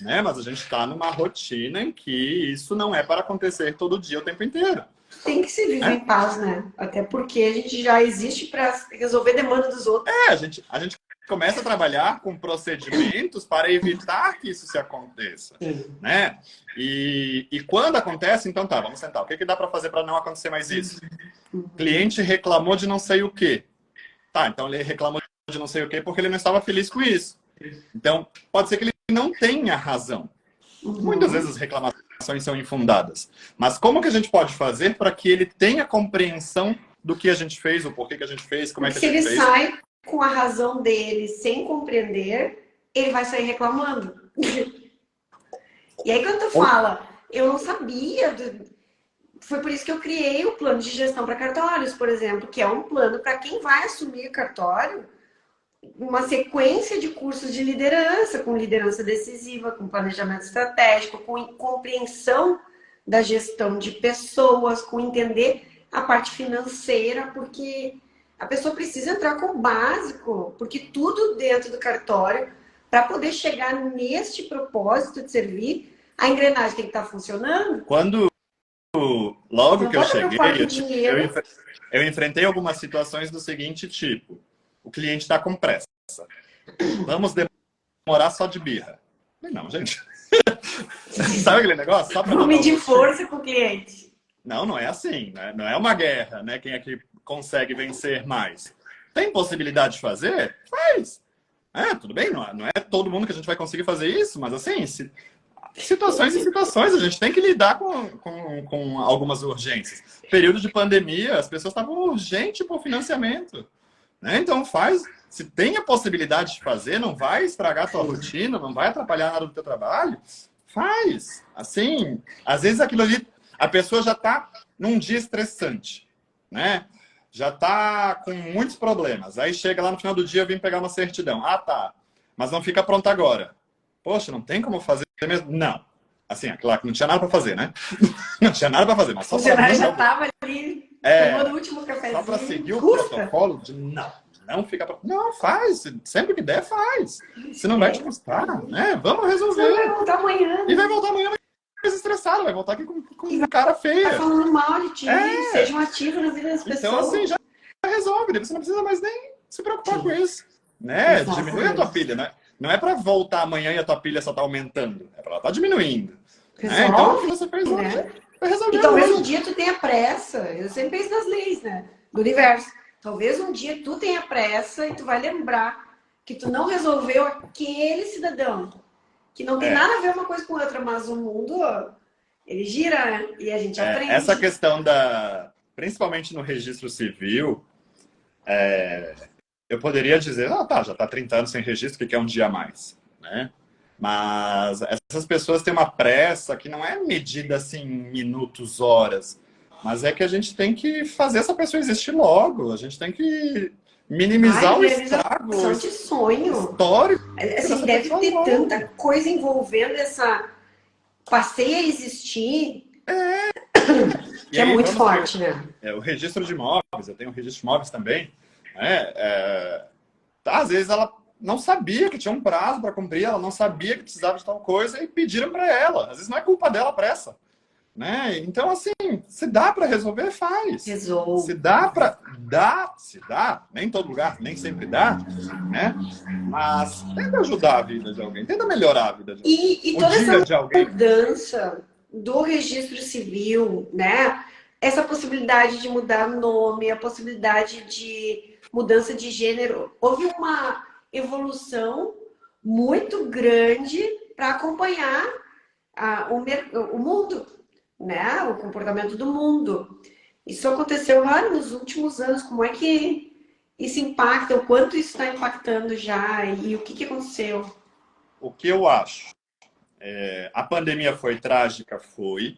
né? Mas a gente está numa rotina em que isso não é para acontecer todo dia, o tempo inteiro. Tem que se viver em paz, né? Até porque a gente já existe para resolver demanda dos outros. A gente começa a trabalhar com procedimentos para evitar que isso se aconteça. Né? E quando acontece, então tá, vamos sentar. O que dá para fazer para não acontecer mais isso? O cliente reclamou de não sei o quê. Tá, então ele reclamou de não sei o quê porque ele não estava feliz com isso. Então, pode ser que ele não tenha razão. Muitas vezes as reclamações são infundadas. Mas como que a gente pode fazer para que ele tenha compreensão do que a gente fez, o porquê que a gente fez, como é que a gente fez? Se ele sai com a razão dele sem compreender, ele vai sair reclamando. E aí quando tu fala, eu não sabia... Foi por isso que eu criei o plano de gestão para cartórios, por exemplo, que é um plano para quem vai assumir cartório, uma sequência de cursos de liderança, com liderança decisiva, com planejamento estratégico, com compreensão da gestão de pessoas, com entender a parte financeira, porque a pessoa precisa entrar com o básico, porque tudo dentro do cartório, para poder chegar neste propósito de servir, a engrenagem tem que estar funcionando. Logo que eu cheguei, eu enfrentei algumas situações do seguinte tipo. O cliente está com pressa. Vamos demorar só de birra. Não, gente. Sabe aquele negócio? Só para medir força com o cliente. Não é assim. Né? Não é uma guerra, né? Quem é que consegue vencer mais? Tem possibilidade de fazer? Faz. Tudo bem, não é todo mundo que a gente vai conseguir fazer isso, mas assim, situações e situações, a gente tem que lidar com algumas urgências. Período de pandemia, as pessoas estavam urgentes por financiamento. Né? Então faz, se tem a possibilidade de fazer, não vai estragar a tua rotina, não vai atrapalhar nada do teu trabalho, faz. Assim, às vezes aquilo ali, a pessoa já está num dia estressante, né? Já está com muitos problemas. Aí chega lá no final do dia, vem pegar uma certidão. Tá, mas não fica pronta agora. Poxa, não tem como fazer mesmo? Não. Assim, é claro que não tinha nada para fazer, né? Não tinha nada para fazer, mas só o funcionário já estava ali tomando o último cafezinho. Só para seguir o protocolo de não fica pronto. Não, faz. Sempre que der, faz. Se não vai te custar, né? Vamos resolver. Você vai voltar amanhã. E vai voltar amanhã mais estressado, vai voltar aqui com cara feia. Vai falando mal de ti, seja um ativo na vida das pessoas. Então, assim, já resolve. Você não precisa mais nem se preocupar com isso. Né? Diminui a tua pilha, né? Não é para voltar amanhã e a tua pilha só tá aumentando. É para ela tá diminuindo. Resolve, então, o que você fez hoje, né? vai resolver. E talvez um dia tu tenha pressa. Eu sempre penso nas leis, né? Do universo. Talvez um dia tu tenha pressa e tu vai lembrar que tu não resolveu aquele cidadão. Que não tem nada a ver uma coisa com outra, mas o mundo, ele gira, né? E a gente aprende. Essa questão principalmente no registro civil, eu poderia dizer, já está 30 anos sem registro, o que é um dia a mais? Né? Mas essas pessoas têm uma pressa que não é medida assim em minutos, horas, mas é que a gente tem que fazer essa pessoa existir logo, a gente tem que minimizar o estrago de sonho. Histórico. Assim, deve ter tanta coisa envolvendo essa passeia a existir. Que é muito forte, né? O registro de imóveis, eu tenho um registro de imóveis também. Às vezes ela não sabia que tinha um prazo para cumprir, ela não sabia que precisava de tal coisa e pediram para ela. Às vezes não é culpa dela a pressa, né? Então, assim, se dá para resolver, faz. Resolve. Se dá para... se dá, nem em todo lugar, nem sempre dá, né? Mas tenta ajudar a vida de alguém, tenta melhorar a vida de alguém. E O toda dia essa de alguém. mudança do registro civil, né? Essa possibilidade de mudar nome, a possibilidade de mudança de gênero, houve uma evolução muito grande para acompanhar o mundo, né? O comportamento do mundo. Isso aconteceu lá nos últimos anos. Como é que isso impacta? O quanto isso está impactando já? E o que aconteceu? O que eu acho? A pandemia foi trágica? Foi.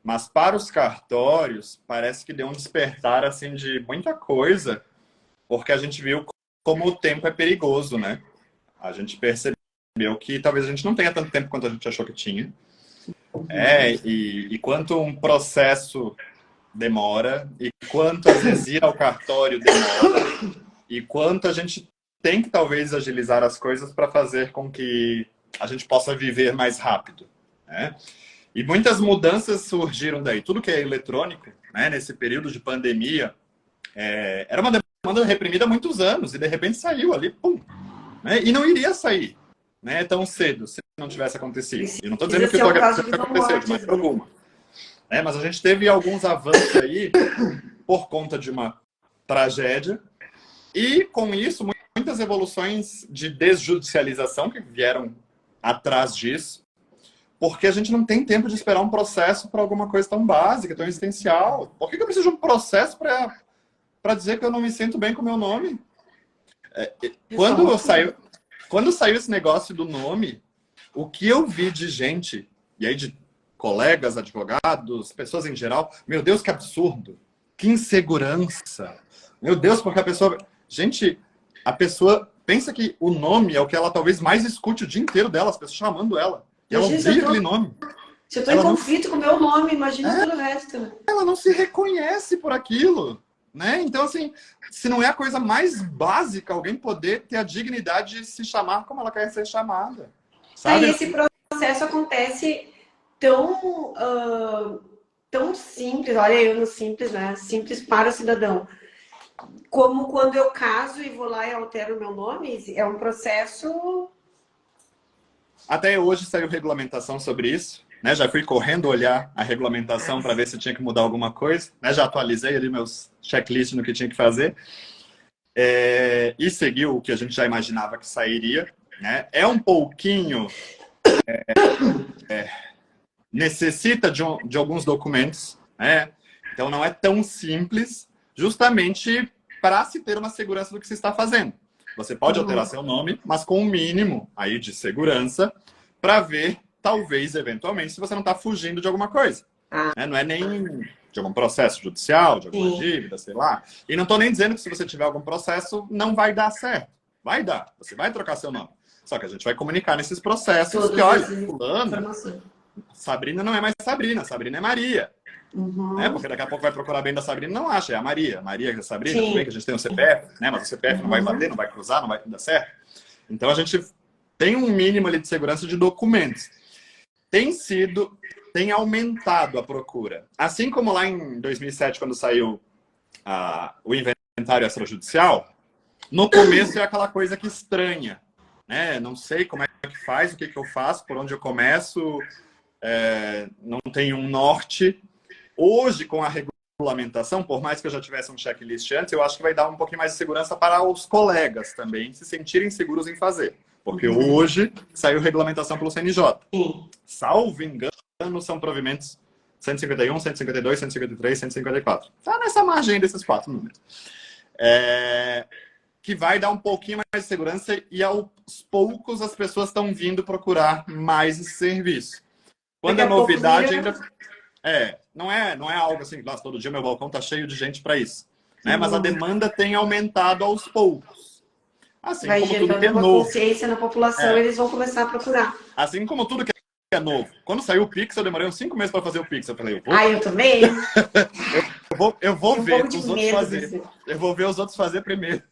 Mas para os cartórios, parece que deu um despertar assim, de muita coisa, porque a gente viu como o tempo é perigoso, né? A gente percebeu que talvez a gente não tenha tanto tempo quanto a gente achou que tinha. E quanto um processo demora, e quanto às vezes ir ao cartório demora, e quanto a gente tem que talvez agilizar as coisas para fazer com que a gente possa viver mais rápido, né? E muitas mudanças surgiram daí. Tudo que é eletrônico, né, nesse período de pandemia, era uma demanda reprimida há muitos anos, e de repente saiu ali, pum, né? E não iria sair, né, tão cedo, se não tivesse acontecido. Eu não estou dizendo que aconteceu, de maneira alguma. Mas a gente teve alguns avanços aí por conta de uma tragédia, e com isso, muitas evoluções de desjudicialização que vieram atrás disso, porque a gente não tem tempo de esperar um processo para alguma coisa tão básica, tão existencial. Por que eu preciso de um processo para dizer que eu não me sinto bem com o meu nome? Quando saiu esse negócio do nome, o que eu vi de gente, e aí de colegas, advogados, pessoas em geral, meu Deus, que absurdo, que insegurança. Meu Deus, porque a pessoa... Gente, a pessoa pensa que o nome é o que ela talvez mais escute o dia inteiro dela, as pessoas chamando ela. Ela ouvia aquele nome. Se eu estou em conflito com o meu nome, imagina todo o resto. Ela não se reconhece por aquilo, né? Então, assim, se não é a coisa mais básica, alguém poder ter a dignidade de se chamar como ela quer ser chamada. Sabe? E esse processo acontece tão simples, olha eu no simples, né? Simples para o cidadão. Como quando eu caso e vou lá e altero o meu nome, é um processo... Até hoje saiu regulamentação sobre isso, né? Já fui correndo olhar a regulamentação para ver se tinha que mudar alguma coisa, né? Já atualizei ali meus checklists no que tinha que fazer. E seguiu o que a gente já imaginava que sairia, né? É um pouquinho... necessita de alguns documentos, né? Então não é tão simples, justamente para se ter uma segurança do que se está fazendo. Você pode alterar seu nome, mas com um mínimo aí de segurança para ver, talvez, eventualmente, se você não está fugindo de alguma coisa. Não é nem de algum processo judicial, de alguma dívida, sei lá. E não estou nem dizendo que se você tiver algum processo, não vai dar certo. Vai dar. Você vai trocar seu nome. Só que a gente vai comunicar nesses processos que, olha, fulano, Sabrina não é mais Sabrina, Sabrina é Maria. Porque daqui a pouco vai procurar bem da Sabrina, não acha, é a Maria. Maria é a Sabrina, tudo bem que a gente tem o CPF, né? Mas o CPF não vai bater, não vai cruzar, não vai dar certo. Então a gente tem um mínimo ali de segurança de documentos. Tem aumentado a procura. Assim como lá em 2007, quando saiu o inventário extrajudicial, no começo é aquela coisa que estranha, né? Não sei como é que faz, o que eu faço, por onde eu começo, não tenho um norte. Hoje, com a regulamentação, por mais que eu já tivesse um checklist antes, eu acho que vai dar um pouquinho mais de segurança para os colegas também se sentirem seguros em fazer. Porque hoje saiu regulamentação pelo CNJ. Salvo engano, são provimentos 151, 152, 153, 154. Está nessa margem desses 4 números. Que vai dar um pouquinho mais de segurança e aos poucos as pessoas estão vindo procurar mais esse serviço. Quando a novidade ainda... não é algo assim, nossa, todo dia meu balcão tá cheio de gente para isso. Né? Mas a demanda tem aumentado aos poucos. Assim vai como tudo que é uma novo. Consciência na população, eles vão começar a procurar. Assim como tudo que é novo. Quando saiu o Pix, eu demorei uns 5 meses para fazer o Pix. Eu falei, eu também. eu vou ver os outros fazer. Eu vou ver os outros fazer primeiro.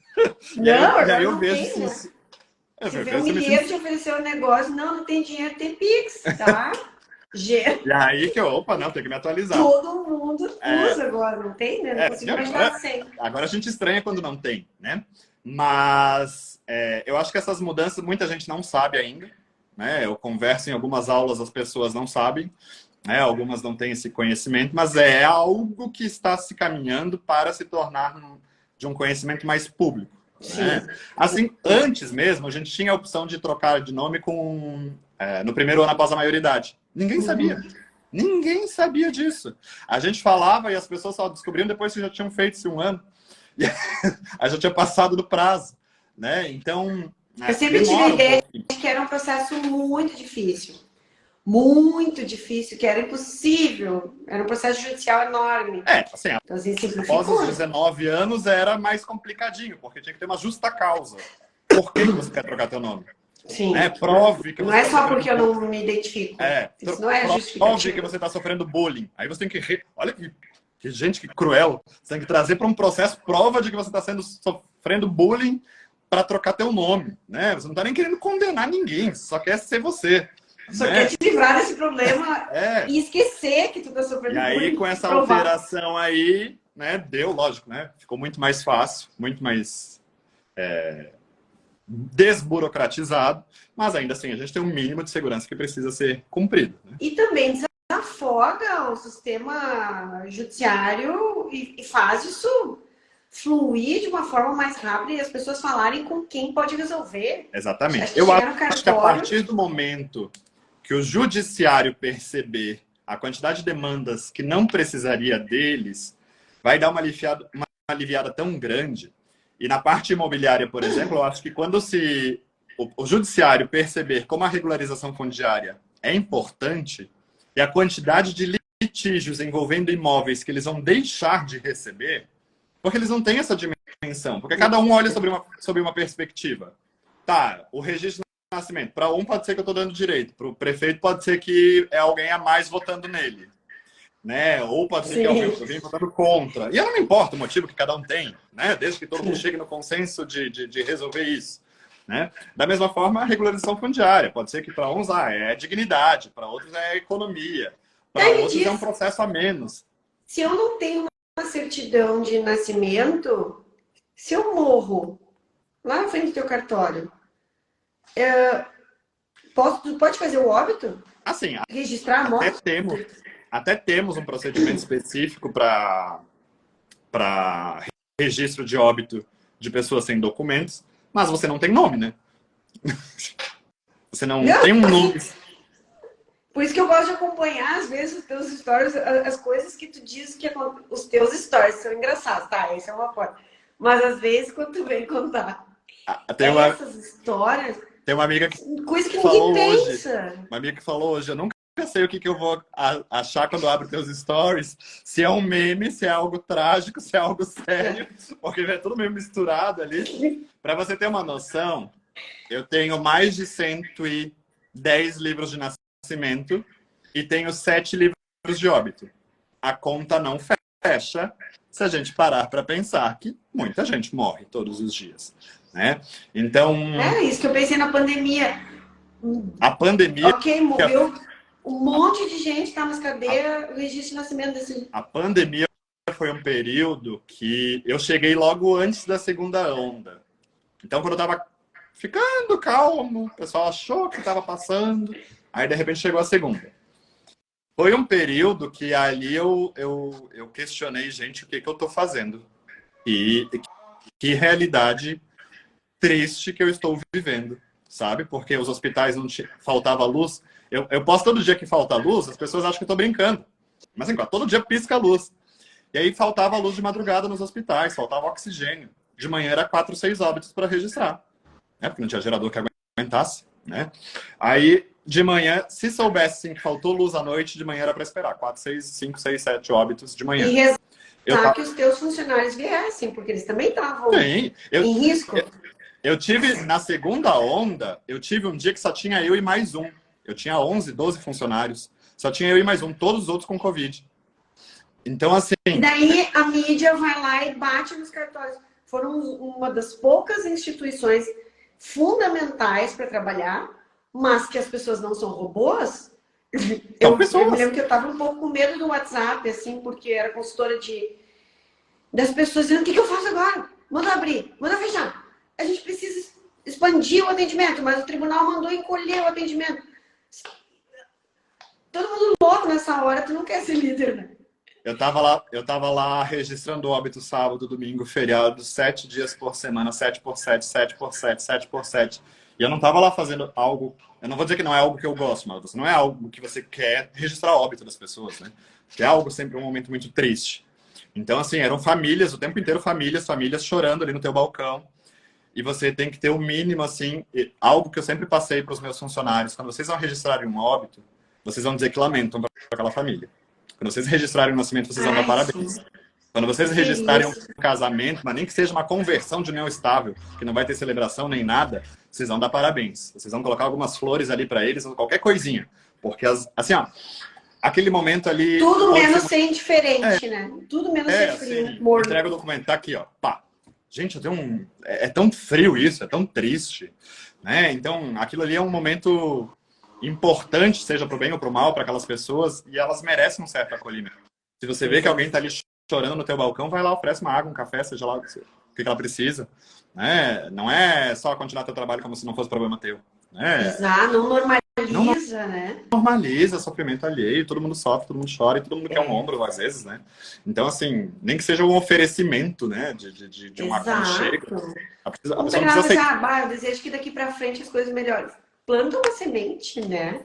E aí eu vejo se Se vê um milheiro te oferecer um negócio, não tem dinheiro, tem Pix, tá? E aí que eu, opa, não, tem que me atualizar. Todo mundo usa agora, não tem, né? Não consigo imaginar sem. Agora a gente estranha quando não tem, né? Mas eu acho que essas mudanças muita gente não sabe ainda, né? Eu converso em algumas aulas, as pessoas não sabem, né? Algumas não têm esse conhecimento, mas é algo que está se caminhando para se tornar de um conhecimento mais público. Né? Assim, antes mesmo, a gente tinha a opção de trocar de nome no primeiro ano após a maioridade. Ninguém sabia. Ninguém sabia disso. A gente falava e as pessoas só descobriam depois que já tinham feito-se um ano. E aí já tinha passado do prazo. Né? Então, eu sempre tive a ideia de que era um processo muito difícil. Muito difícil, que era impossível. Era um processo judicial enorme. Assim, então, assim, após os 19 anos era mais complicadinho, porque tinha que ter uma justa causa. Por que você quer trocar teu nome? Sim. Prove que não é só porque eu não me identifico. Isso não é justificativo. Prove que você está sofrendo bullying. Aí você tem que... Olha que gente, que cruel. Você tem que trazer para um processo prova de que você está sofrendo bullying para trocar teu nome. Né? Você não está nem querendo condenar ninguém, só quer ser você. Só quer te livrar desse problema e esquecer que tu tá sofrendo. E aí, com essa alteração aí, né, deu, lógico, né? Ficou muito mais fácil, muito mais desburocratizado, mas ainda assim, a gente tem um mínimo de segurança que precisa ser cumprido. Né? E também desafoga o sistema judiciário e faz isso fluir de uma forma mais rápida e as pessoas falarem com quem pode resolver. Exatamente. Eu acho que a partir do momento que o judiciário perceber a quantidade de demandas que não precisaria deles, vai dar uma aliviada tão grande. E na parte imobiliária, por exemplo, eu acho que quando o judiciário perceber como a regularização fundiária é importante e a quantidade de litígios envolvendo imóveis que eles vão deixar de receber, porque eles não têm essa dimensão, porque cada um olha sobre uma perspectiva. Tá, o registro de nascimento, para um pode ser que eu estou dando direito, para o prefeito pode ser que é alguém a mais votando nele. Né? Ou pode ser que alguém votando contra. E eu não me importa o motivo que cada um tem, né? Desde que todo mundo chegue no consenso de resolver isso. Né? Da mesma forma, a regularização fundiária. Pode ser que para uns é dignidade, para outros é economia, para outros é um processo a menos. Se eu não tenho uma certidão de nascimento, se eu morro lá na frente do teu cartório, tu pode fazer o óbito? Assim, registrar a morte? Até temos um procedimento específico para registro de óbito de pessoas sem documentos, mas você não tem nome, né? Você não tem um nome. Por isso que eu gosto de acompanhar, às vezes, os teus stories, as coisas que tu diz que os teus stories são engraçados, tá? Essa é uma coisa. Mas às vezes, quando tu vem contar essas histórias, tem uma amiga que coisa que falou ninguém pensa. Uma amiga que falou hoje, eu nunca sei o que eu vou achar quando eu abro teus stories, se é um meme, se é algo trágico, se é algo sério, porque é tudo meio misturado ali. Para você ter uma noção, eu tenho mais de 110 livros de nascimento e tenho 7 livros de óbito. A conta não fecha se a gente parar para pensar que muita gente morre todos os dias. Né? Então... É isso que eu pensei na pandemia. A pandemia... Ok, morreu... Um monte de gente está nas cadeias, o registro de nascimento desse... A pandemia foi um período que eu cheguei logo antes da segunda onda. Então, quando eu estava ficando calmo, o pessoal achou que estava passando, aí de repente chegou a segunda. Foi um período que ali eu questionei, gente, o que eu estou fazendo? E que realidade triste que eu estou vivendo, sabe? Porque os hospitais não faltava luz. Eu posto todo dia que falta luz, as pessoas acham que eu tô brincando. Mas assim, todo dia pisca a luz. E aí faltava luz de madrugada nos hospitais, faltava oxigênio. De manhã era 4, 6 óbitos para registrar. Né? Porque não tinha gerador que aguentasse. Né? Aí, de manhã, se soubesse sim, que faltou luz à noite, de manhã era para esperar. 4, 6, 5, 6, 7 óbitos de manhã. E rezar que os teus funcionários viessem, porque eles também estavam em risco. Eu tive, na segunda onda, eu tive um dia que só tinha eu e mais um. Eu tinha 11, 12 funcionários. Só tinha eu e mais um, todos os outros com Covid. Então, assim... E daí a mídia vai lá e bate nos cartórios. Foram uma das poucas instituições fundamentais para trabalhar, mas que as pessoas não são robôs. São Eu me pessoas. lembro que eu estava um pouco com medo do WhatsApp, assim, porque era consultora das pessoas dizendo: o que eu faço agora? Manda abrir, manda fechar. A gente precisa expandir o atendimento, mas o tribunal mandou encolher o atendimento. Todo mundo louco nessa hora, tu não quer ser líder, né? Eu tava lá registrando óbito sábado, domingo, feriado, 7 dias por semana, 7 por 7, 7 por 7, 7 por 7. E eu não tava lá fazendo algo. Eu não vou dizer que não é algo que eu gosto, mas não é algo que você quer registrar óbito das pessoas, né? Que é algo sempre um momento muito triste. Então, assim, eram famílias, o tempo inteiro famílias chorando ali no teu balcão. E você tem que ter o mínimo, assim, algo que eu sempre passei para os meus funcionários. Quando vocês vão registrarem um óbito, vocês vão dizer que lamentam para aquela família. Quando vocês registrarem um nascimento, vocês vão dar Ai, parabéns. sim. Quando vocês registrarem um Feliz. casamento, mas nem que seja uma conversão de união estável, que não vai ter celebração nem nada, vocês vão dar parabéns. Vocês vão colocar algumas flores ali para eles, qualquer coisinha. Porque, assim, ó, aquele momento ali Tudo pode menos ser... ser indiferente, né? Tudo menos ser frio, assim, morno. entrega o documento, tá aqui, ó, pá. Gente, eu tenho um... é tão frio isso, é tão triste, né? Então, aquilo ali é um momento importante, seja pro bem ou pro mal, para aquelas pessoas, e elas merecem um certo acolhimento. Se você vê que alguém tá ali chorando no teu balcão, vai lá, oferece uma água, um café, seja lá o que ela precisa, né? Não é só continuar teu trabalho como se não fosse problema teu, né? Exato, não Não normaliza, né? normaliza sofrimento alheio, todo mundo sofre, todo mundo chora e todo mundo quer um ombro às vezes, né? Então, assim, nem que seja um oferecimento, né, de um aconchego. Exato. A Vamos pessoa não pegar precisa e dizer: aceitar. eu desejo que daqui para frente as coisas melhorem. Planta uma semente, né?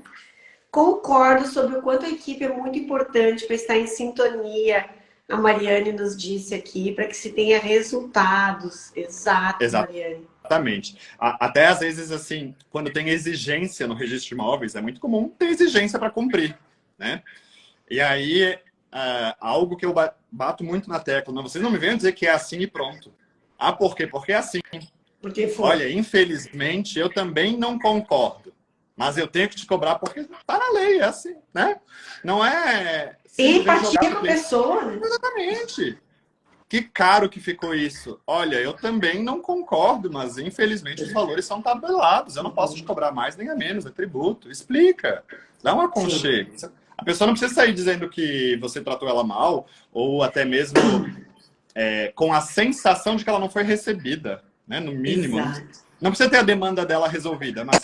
Concordo sobre o quanto a equipe é muito importante para estar em sintonia. A Mariane nos disse aqui, para que se tenha resultados. Exato, Mariane. Exatamente. Até às vezes, assim, quando tem exigência no registro de imóveis, é muito comum ter exigência para cumprir, né? E aí, algo que eu bato muito na tecla, não, vocês não me venham dizer que é assim e pronto. Ah, por quê? Porque é assim. Porque foi. Olha, infelizmente, eu também não concordo. Mas eu tenho que te cobrar porque tá na lei, é assim, né? Não é simplesmente jogar Empatia no com a lixo. pessoa, né? Exatamente. Que caro que ficou isso. Olha, eu também não concordo, mas infelizmente os valores são tabelados. Eu não posso te cobrar mais nem a menos, é tributo. Explica. Dá um aconchego. A pessoa não precisa sair dizendo que você tratou ela mal, ou até mesmo com a sensação de que ela não foi recebida, né? No mínimo. Exato. Não precisa ter a demanda dela resolvida, mas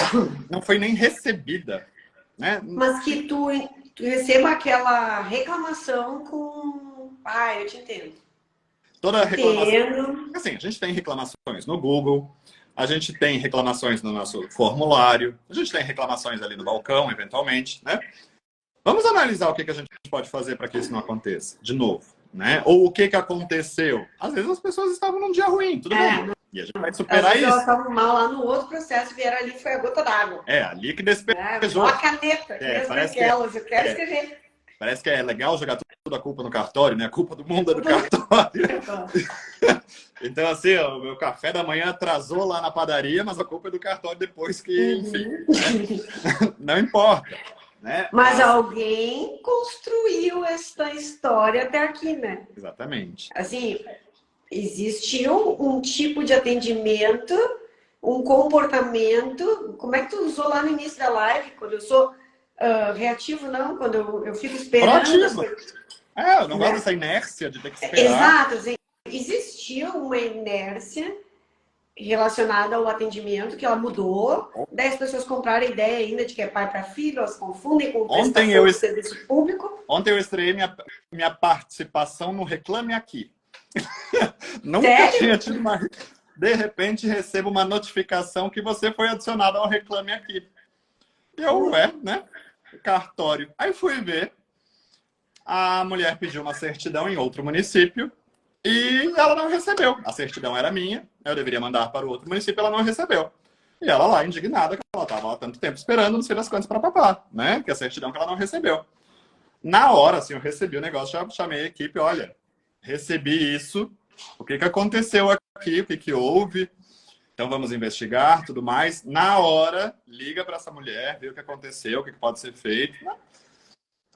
não foi nem recebida, né? Mas que tu receba aquela reclamação com... eu te entendo. Toda reclamação. Entendo. Assim, a gente tem reclamações no Google, a gente tem reclamações no nosso formulário, a gente tem reclamações ali no balcão, eventualmente, né? Vamos analisar o que a gente pode fazer para que isso não aconteça, de novo, né? Ou o que aconteceu. Às vezes as pessoas estavam num dia ruim, tudo bem. E a gente vai Às superar vezes elas isso. estavam mal lá no outro processo, vieram ali, foi a gota d'água. É, ali que Né? despejou. Uma caneta, Parece aquelas, eu quero escrever. Parece que é legal jogar tudo a culpa no cartório, né? A culpa do mundo é do cartório. Então, assim, ó, o meu café da manhã atrasou lá na padaria, mas a culpa é do cartório depois que, enfim, né? Não importa. Né? Mas alguém construiu essa história até aqui, né? Exatamente. Assim, existiu um tipo de atendimento, um comportamento. Como é que tu usou lá no início da live? Quando eu sou reativo, não. Quando eu fico esperando. Proativo. Eu não gosto dessa inércia de ter que esperar. Exato. Assim, existia uma inércia relacionada ao atendimento, que ela mudou. 10 pessoas compraram a ideia ainda de que é pai para filho, elas confundem com prestação de serviço público. Ontem eu estreiei minha participação no Reclame Aqui. Nunca Sério? tinha tido uma... De repente, recebo uma notificação que você foi adicionado ao Reclame Aqui. E eu, né? Cartório. Aí fui ver. A mulher pediu uma certidão em outro município e ela não recebeu. A certidão era minha, eu deveria mandar para o outro município, ela não recebeu. E ela lá, indignada, que ela estava há tanto tempo esperando, não sei das quantas, para papar, né? Que a certidão que ela não recebeu. Na hora, assim, eu recebi o negócio, já chamei a equipe, olha, recebi isso, o que aconteceu aqui, o que houve, então vamos investigar, tudo mais. Na hora, liga para essa mulher, vê o que aconteceu, o que pode ser feito.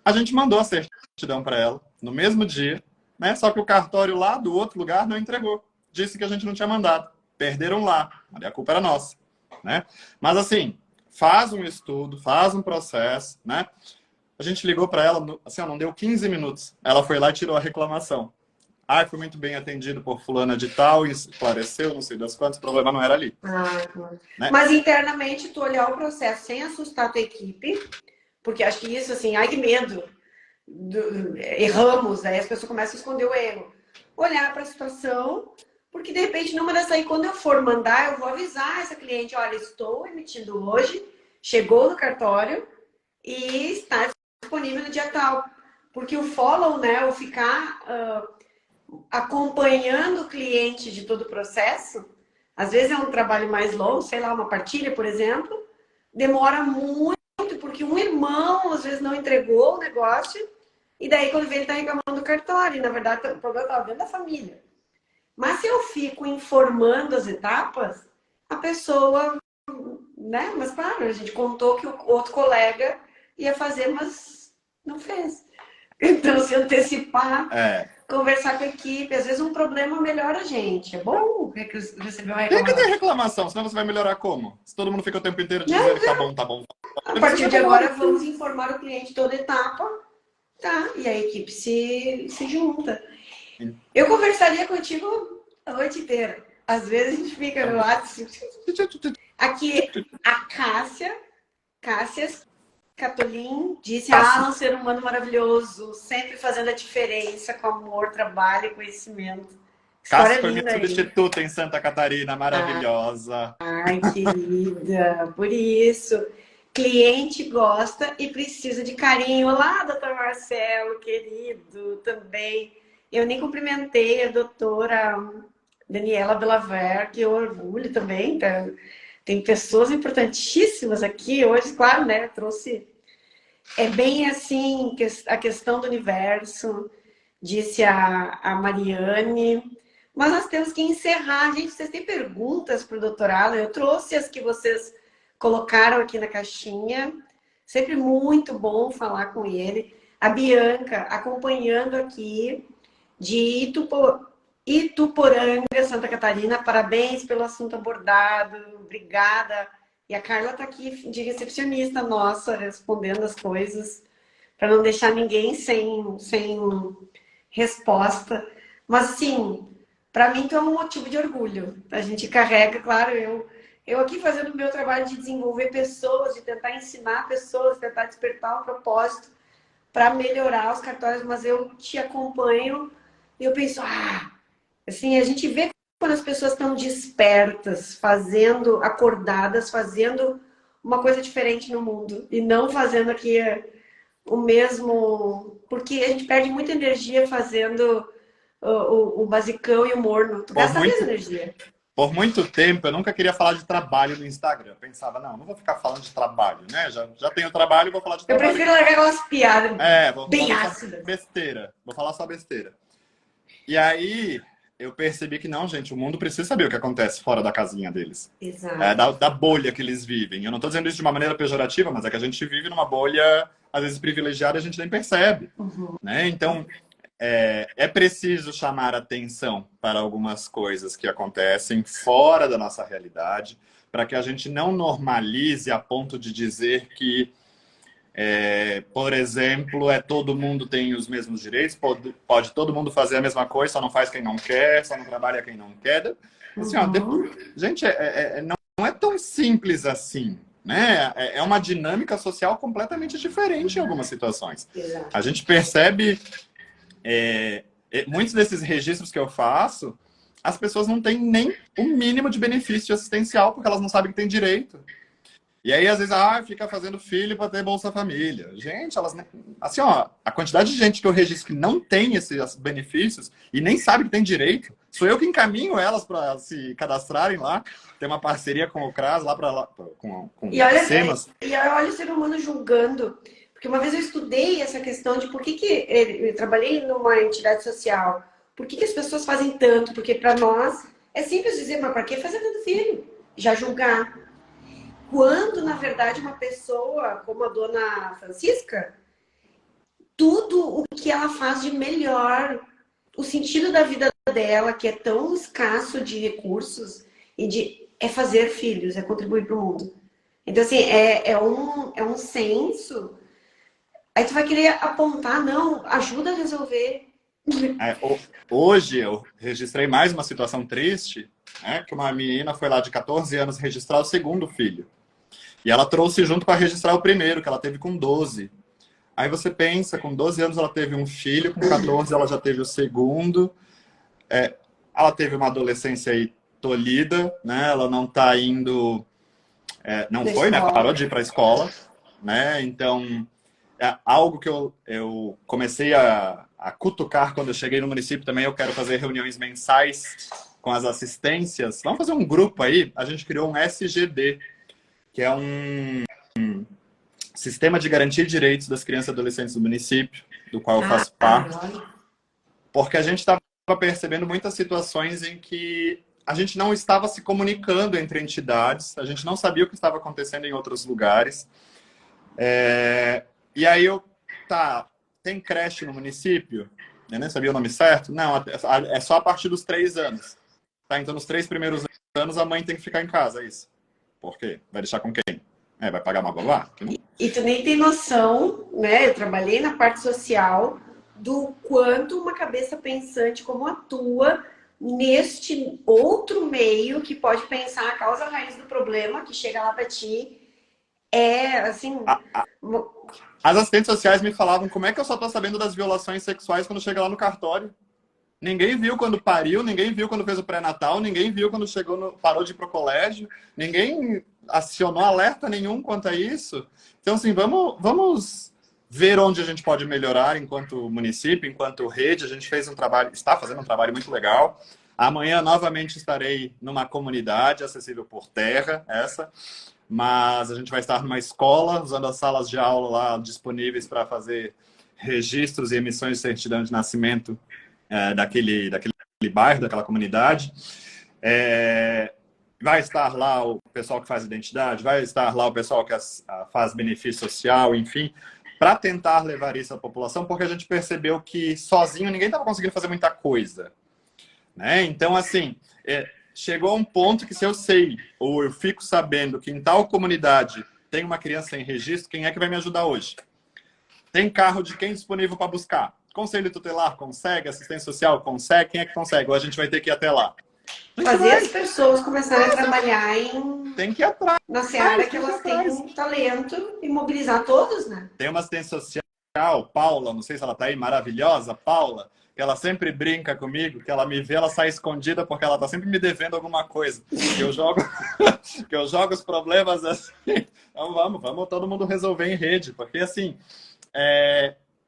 A gente mandou a certidão para ela no mesmo dia, né? Só que o cartório lá do outro lugar não entregou. Disse que a gente não tinha mandado. Perderam lá. A culpa era nossa. né? Mas assim, faz um estudo, faz um processo, né? A gente ligou para ela, assim, ó, não deu 15 minutos. Ela foi lá e tirou a reclamação. Ah, fui muito bem atendido por fulana de tal e esclareceu, não sei das quantas, o problema não era ali. Claro. Né? Mas internamente, tu olhar o processo sem assustar a tua equipe, porque acho que isso, assim, ai que medo, erramos, aí as pessoas começam a esconder o erro. Olhar para a situação, porque de repente, numa dessas aí, quando eu for mandar, eu vou avisar essa cliente, olha, estou emitindo hoje, chegou no cartório e está disponível no dia tal. Porque o follow, né, o ficar acompanhando o cliente de todo o processo, às vezes é um trabalho mais longo, sei lá, uma partilha, por exemplo, demora muito, porque um irmão às vezes não entregou o negócio, e daí quando vê ele está reclamando do cartório, e na verdade o problema estava dentro da família. Mas se eu fico informando as etapas, a pessoa, né? Mas claro, a gente contou que o outro colega ia fazer, mas não fez. Então, se antecipar, conversar com a equipe, às vezes um problema melhora a gente. É bom receber uma Tem que ter reclamação. reclamação, senão você vai melhorar como? Se todo mundo fica o tempo inteiro Não, dizendo que tá bom, tá bom. a partir de agora, vamos informar o cliente toda etapa, tá? E a equipe se junta. Eu conversaria contigo a noite inteira. Às vezes a gente fica no WhatsApp. Aqui, a Cássia Catolin disse: um ser humano maravilhoso, sempre fazendo a diferença com amor, trabalho e conhecimento. História Cássia foi minha linda aí. substituta em Santa Catarina, maravilhosa. Ai, querida, por isso. Cliente gosta e precisa de carinho. Olá, doutor Marcelo, querido, também. Eu nem cumprimentei a doutora Daniela Belaver, que orgulho também. Tá? Tem pessoas importantíssimas aqui hoje, claro, né? Trouxe. É bem assim a questão do universo, disse a Mariane. Mas nós temos que encerrar. Gente, vocês têm perguntas para o doutorado? Eu trouxe as que vocês colocaram aqui na caixinha. Sempre muito bom falar com ele. A Bianca, acompanhando aqui, de Ituporanga, Santa Catarina. Parabéns pelo assunto abordado. Obrigada. E a Carla está aqui de recepcionista nossa, respondendo as coisas, para não deixar ninguém sem resposta. Mas, assim, para mim, então é um motivo de orgulho. A gente carrega, claro, eu aqui fazendo o meu trabalho de desenvolver pessoas, de tentar ensinar pessoas, tentar despertar um propósito para melhorar os cartórios, mas eu te acompanho e eu penso, assim, a gente vê quando as pessoas estão despertas, acordadas, fazendo uma coisa diferente no mundo e não fazendo aqui o mesmo, porque a gente perde muita energia fazendo o basicão e o morno. Tu gasta mesmo energia. Por muito tempo, eu nunca queria falar de trabalho no Instagram. Eu pensava, não vou ficar falando de trabalho, né? Já tenho trabalho, vou falar de trabalho. Eu prefiro largar umas piadas bem ácidas. Besteira. Vou falar só besteira. E aí, eu percebi que não, gente, o mundo precisa saber o que acontece fora da casinha deles. Exato. Da bolha que eles vivem. Eu não estou dizendo isso de uma maneira pejorativa, mas é que a gente vive numa bolha, às vezes, privilegiada e a gente nem percebe. Né? Então, é preciso chamar atenção para algumas coisas que acontecem fora da nossa realidade, para que a gente não normalize a ponto de dizer que, por exemplo, todo mundo tem os mesmos direitos, pode todo mundo fazer a mesma coisa, só não faz quem não quer, só não trabalha quem não quer. Assim, gente, não é tão simples assim. Né? É uma dinâmica social completamente diferente em algumas situações. Exato. A gente percebe... muitos desses registros que eu faço, as pessoas não têm nem o mínimo de benefício assistencial, porque elas não sabem que tem direito. E aí, às vezes, fica fazendo filho para ter Bolsa Família. Gente, elas... Assim, a quantidade de gente que eu registro que não tem esses benefícios e nem sabe que tem direito, sou eu que encaminho elas para se cadastrarem lá. Tem uma parceria com o CRAS lá com e olha o ser humano julgando. Porque uma vez eu estudei essa questão de por que eu trabalhei numa entidade social. Por que as pessoas fazem tanto? Porque para nós é simples dizer, mas para que fazer tanto filho? Já julgar. Quando, na verdade, uma pessoa como a dona Francisca, tudo o que ela faz de melhor, o sentido da vida dela, que é tão escasso de recursos e de é fazer filhos, é contribuir para o mundo. Então, assim, é um senso. Aí tu vai querer apontar, não, ajuda a resolver. É, hoje eu registrei mais uma situação triste, né, que uma menina foi lá de 14 anos registrar o segundo filho. E ela trouxe junto para registrar o primeiro, que ela teve com 12. Aí você pensa, com 12 anos ela teve um filho, com 14 ela já teve o segundo. Ela teve uma adolescência aí tolhida, né? Ela não está indo... não Da foi, né? escola. Parou de ir para a escola, né? Então, é algo que eu comecei a cutucar quando eu cheguei no município também. Eu quero fazer reuniões mensais com as assistências. Vamos fazer um grupo aí. A gente criou um SGD, que é um Sistema de Garantia de Direitos das Crianças e Adolescentes do município, do qual eu faço parte, Olha. porque a gente estava percebendo muitas situações em que a gente não estava se comunicando entre entidades, a gente não sabia o que estava acontecendo em outros lugares. E aí tem creche no município? Eu nem sabia o nome certo? Não, é só a partir dos 3 anos. Tá, então, nos 3 primeiros anos, a mãe tem que ficar em casa, é isso. Por quê? Vai deixar com quem? Vai pagar uma babá? E tu nem tem noção, né? Eu trabalhei na parte social do quanto uma cabeça pensante como a tua, neste outro meio que pode pensar a causa raiz do problema que chega lá para ti, é assim. As assistentes sociais me falavam como é que eu só tô sabendo das violações sexuais quando chega lá no cartório. Ninguém viu quando pariu, ninguém viu quando fez o pré-natal, ninguém viu quando parou de ir pro colégio, ninguém acionou alerta nenhum quanto a isso. Então, assim, vamos ver onde a gente pode melhorar enquanto município, enquanto rede. A gente fez um trabalho, está fazendo um trabalho muito legal. Amanhã, novamente, estarei numa comunidade acessível por terra, mas a gente vai estar numa escola, usando as salas de aula lá disponíveis para fazer registros e emissões de certidão de nascimento daquele bairro, daquela comunidade. Vai estar lá o pessoal que faz identidade, vai estar lá o pessoal que faz benefício social, enfim, para tentar levar isso à população, porque a gente percebeu que sozinho ninguém estava conseguindo fazer muita coisa, né? Então, assim, chegou a um ponto que se eu sei, ou eu fico sabendo que em tal comunidade tem uma criança sem registro, quem é que vai me ajudar hoje? Tem carro de quem disponível para buscar? Conselho tutelar consegue? Assistência social consegue? Quem é que consegue? Ou a gente vai ter que ir até lá? Fazer as pessoas começarem a trabalhar tem que ir atrás, na seara que elas têm talento e mobilizar todos, né? Tem uma assistência social, Paula, não sei se ela está aí, maravilhosa, Paula, que ela sempre brinca comigo, que ela me vê, ela sai escondida porque ela está sempre me devendo alguma coisa. Que eu jogo, que eu jogo os problemas assim. Então vamos todo mundo resolver em rede, porque assim,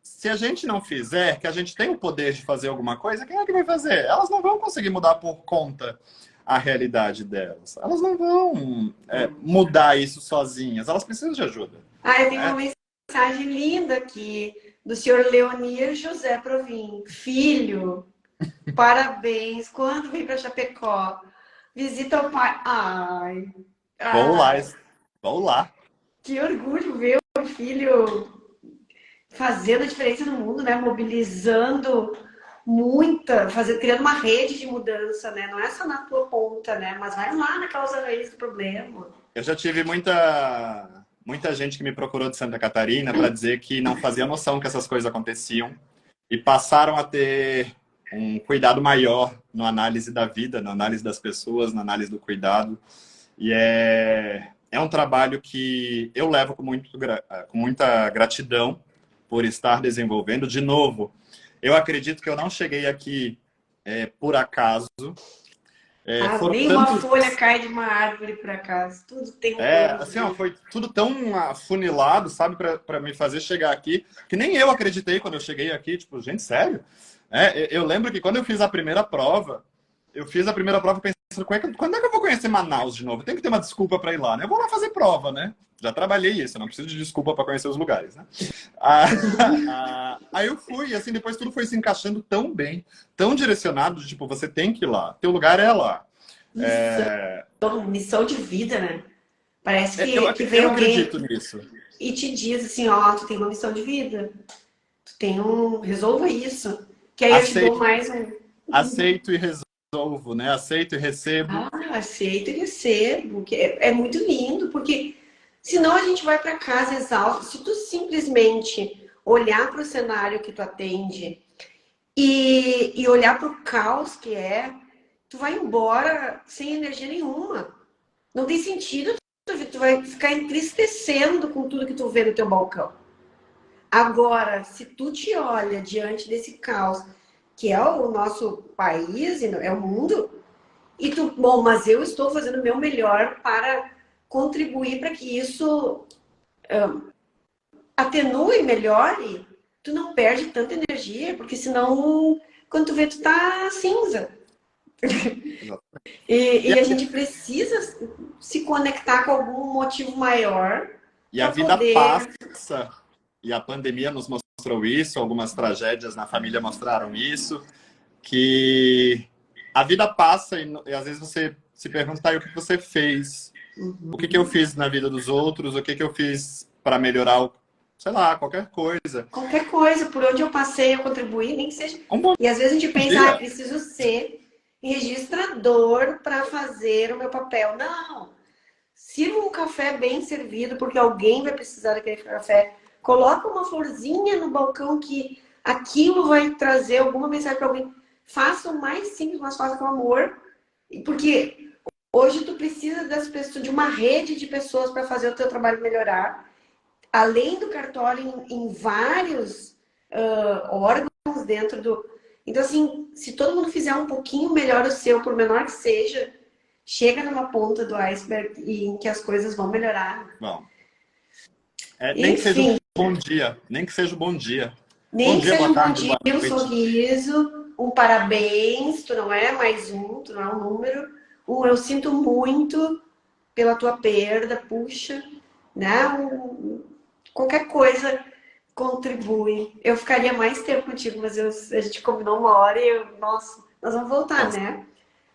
se a gente não fizer, que a gente tem o poder de fazer alguma coisa, quem é que vai fazer? Elas não vão conseguir mudar por conta a realidade delas. Elas não vão mudar isso sozinhas. Elas precisam de ajuda. Eu tenho uma mensagem linda aqui do senhor Leonir José Provim. Filho, parabéns. Quando vem para Chapecó? Visita o pai. Vou lá. Que orgulho ver o filho fazendo a diferença no mundo, né? Mobilizando criando uma rede de mudança, né? Não é só na tua ponta, né? Mas vai lá na causa raiz do problema. Eu já tive muita gente que me procurou de Santa Catarina para dizer que não fazia noção que essas coisas aconteciam e passaram a ter um cuidado maior na análise da vida, na análise das pessoas, na análise do cuidado. E é um trabalho que eu levo com muita gratidão por estar desenvolvendo. De novo, eu acredito que eu não cheguei aqui por acaso. Nem uma folha cai de uma árvore por acaso. Tudo tem um plano. Assim, foi tudo tão afunilado, sabe, para me fazer chegar aqui, que nem eu acreditei quando eu cheguei aqui. Tipo, gente, sério? Eu lembro que quando eu fiz a primeira prova, pensando, quando é que eu vou conhecer Manaus de novo? Tem que ter uma desculpa para ir lá, né? Eu vou lá fazer prova, né? Já trabalhei isso, eu não preciso de desculpa para conhecer os lugares, né? Aí eu fui, e assim, depois tudo foi se encaixando tão bem, tão direcionado, tipo, você tem que ir lá, teu lugar é lá. Missão de vida, né? Parece que vem eu alguém acredito nisso. E te diz assim, tu tem uma missão de vida, resolva isso, que aí eu te dou mais um... Aceito e resolvo. resolvo, né? Aceito e recebo. Ah, aceito e recebo, que é muito lindo, porque senão a gente vai para casa exausto. Se tu simplesmente olhar para o cenário que tu atende e olhar para o caos que é, tu vai embora sem energia nenhuma. Não tem sentido, tu vai ficar entristecendo com tudo que tu vê no teu balcão. Agora, se tu te olha diante desse caos, que é o nosso país, é o mundo, e tu, bom, mas eu estou fazendo o meu melhor para contribuir para que isso atenue, melhore, tu não perde tanta energia, porque senão, quando tu vê, tu tá cinza. E a gente precisa se conectar com algum motivo maior E a para vida poder. passa, e a pandemia nos mostrou isso, algumas tragédias na família mostraram isso, que a vida passa e às vezes você se pergunta, tá, e o que você fez? O que eu fiz na vida dos outros? O que eu fiz para melhorar, sei lá, qualquer coisa. Qualquer coisa, por onde eu passei, eu contribuí, nem que seja. Um bom E às vezes a gente pensa, dia. preciso ser registrador para fazer o meu papel. Não! Sirva um café bem servido, porque alguém vai precisar daquele café. Coloca uma florzinha no balcão que aquilo vai trazer alguma mensagem para alguém. Faça o mais simples, mas faça com amor. Porque hoje tu precisa das pessoas, de uma rede de pessoas para fazer o teu trabalho melhorar. Além do cartório, em vários órgãos dentro do... Então, assim, se todo mundo fizer um pouquinho melhor o seu, por menor que seja, chega numa ponta do iceberg e em que as coisas vão melhorar. Bom, nem que seja um Enfim, bom dia, nem que seja um bom dia. Bom nem que dia, seja boa um bom tarde, dia, boa um noite. sorriso, um parabéns, tu não é mais um, tu não é um número, eu sinto muito pela tua perda, puxa, né? Qualquer coisa contribui. Eu ficaria mais tempo contigo, mas a gente combinou uma hora e nossa, nós vamos voltar, Com né?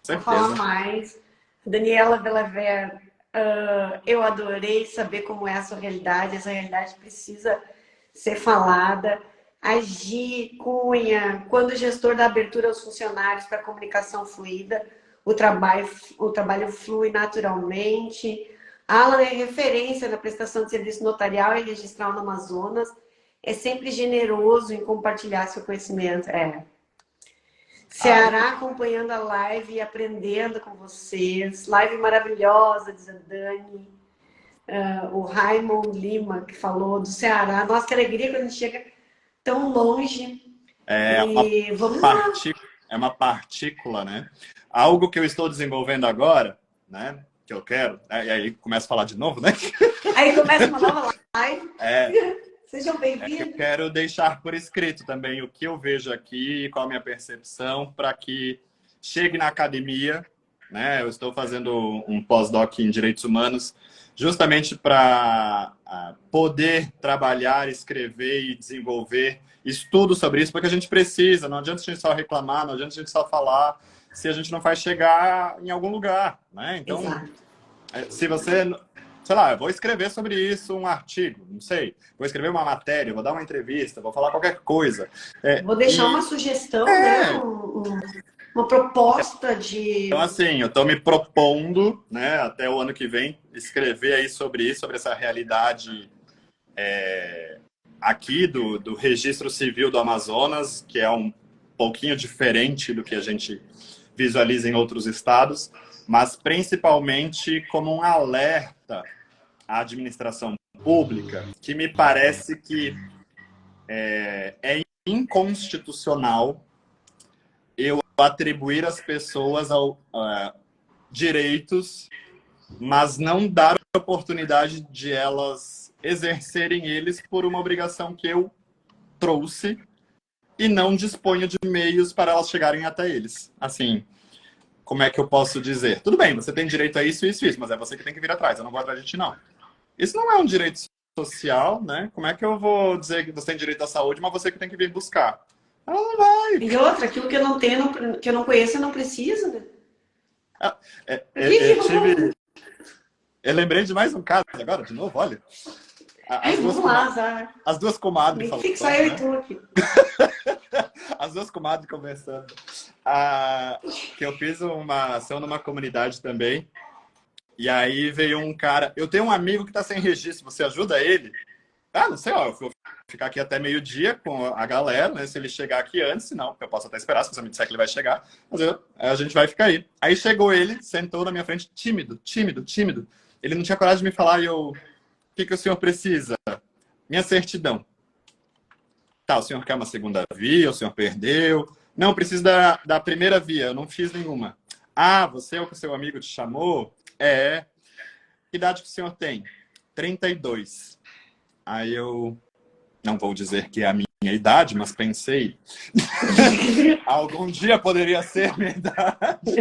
Vamos falar certeza. mais. Daniela Belaver, eu adorei saber como é a sua realidade. Essa realidade precisa ser falada. A Gi Cunha, quando o gestor dá abertura aos funcionários para comunicação fluida, o trabalho flui naturalmente. Alan é referência na prestação de serviço notarial e registral no Amazonas. É sempre generoso em compartilhar seu conhecimento. Ceará acompanhando a live e aprendendo com vocês. Live maravilhosa, diz a Dani. O Raimon Lima, que falou do Ceará. Nossa, que alegria quando a gente chega tão longe. É uma E vamos lá. é uma partícula, né? Algo que eu estou desenvolvendo agora, né? Que eu quero, né? E aí começo a falar de novo, né? Aí começa uma nova live. É, Sejam que eu bem-vindos. quero deixar por escrito também o que eu vejo aqui, qual a minha percepção, para que chegue na academia, né? Eu estou fazendo um pós-doc em Direitos Humanos, justamente para poder trabalhar, escrever e desenvolver estudo sobre isso, porque a gente precisa, não adianta a gente só reclamar, não adianta a gente só falar, se a gente não faz chegar em algum lugar, né? Então, Exato. se você, sei lá, eu vou escrever sobre isso um artigo, não sei, vou escrever uma matéria, vou dar uma entrevista, vou falar qualquer coisa. Vou deixar uma sugestão, né? Uma proposta de... Então, assim, eu estou me propondo, né, até o ano que vem, escrever aí sobre isso, sobre essa realidade aqui do Registro Civil do Amazonas, que é um pouquinho diferente do que a gente visualiza em outros estados, mas principalmente como um alerta à administração pública, que me parece que é inconstitucional eu atribuir às pessoas direitos, mas não dar a oportunidade de elas exercerem eles por uma obrigação que eu trouxe e não disponho de meios para elas chegarem até eles. Assim, como é que eu posso dizer? Tudo bem, você tem direito a isso, isso, isso, mas é você que tem que vir atrás, eu não vou atrás de ti, não. Isso não é um direito social, né? Como é que eu vou dizer que você tem direito à saúde, mas você que tem que vir buscar? Ela não vai. E outra, aquilo que eu não tenho, que eu não conheço, eu não preciso, né? Eu lembrei de mais um caso agora, de novo, olha. Vamos lá, Zara. As duas comadres Nem fica só falando, eu né? e tu aqui. As duas comadres conversando. que eu fiz uma ação numa comunidade também. E aí veio um cara. Eu tenho um amigo que tá sem registro, você ajuda ele? Ah, não sei, ó, eu vou ficar aqui até meio-dia com a galera, né? Se ele chegar aqui antes, não, eu posso até esperar, se você me disser que ele vai chegar, mas a gente vai ficar aí. Aí chegou ele, sentou na minha frente, tímido, tímido, tímido. Ele não tinha coragem de me falar, e eu, o que o senhor precisa? Minha certidão. Tá, o senhor quer uma segunda via, o senhor perdeu. Não, preciso da primeira via, eu não fiz nenhuma. Ah, você é o que o seu amigo te chamou? É. Que idade que o senhor tem? 32. Aí eu não vou dizer que é a minha idade, mas pensei, algum dia poderia ser a minha idade.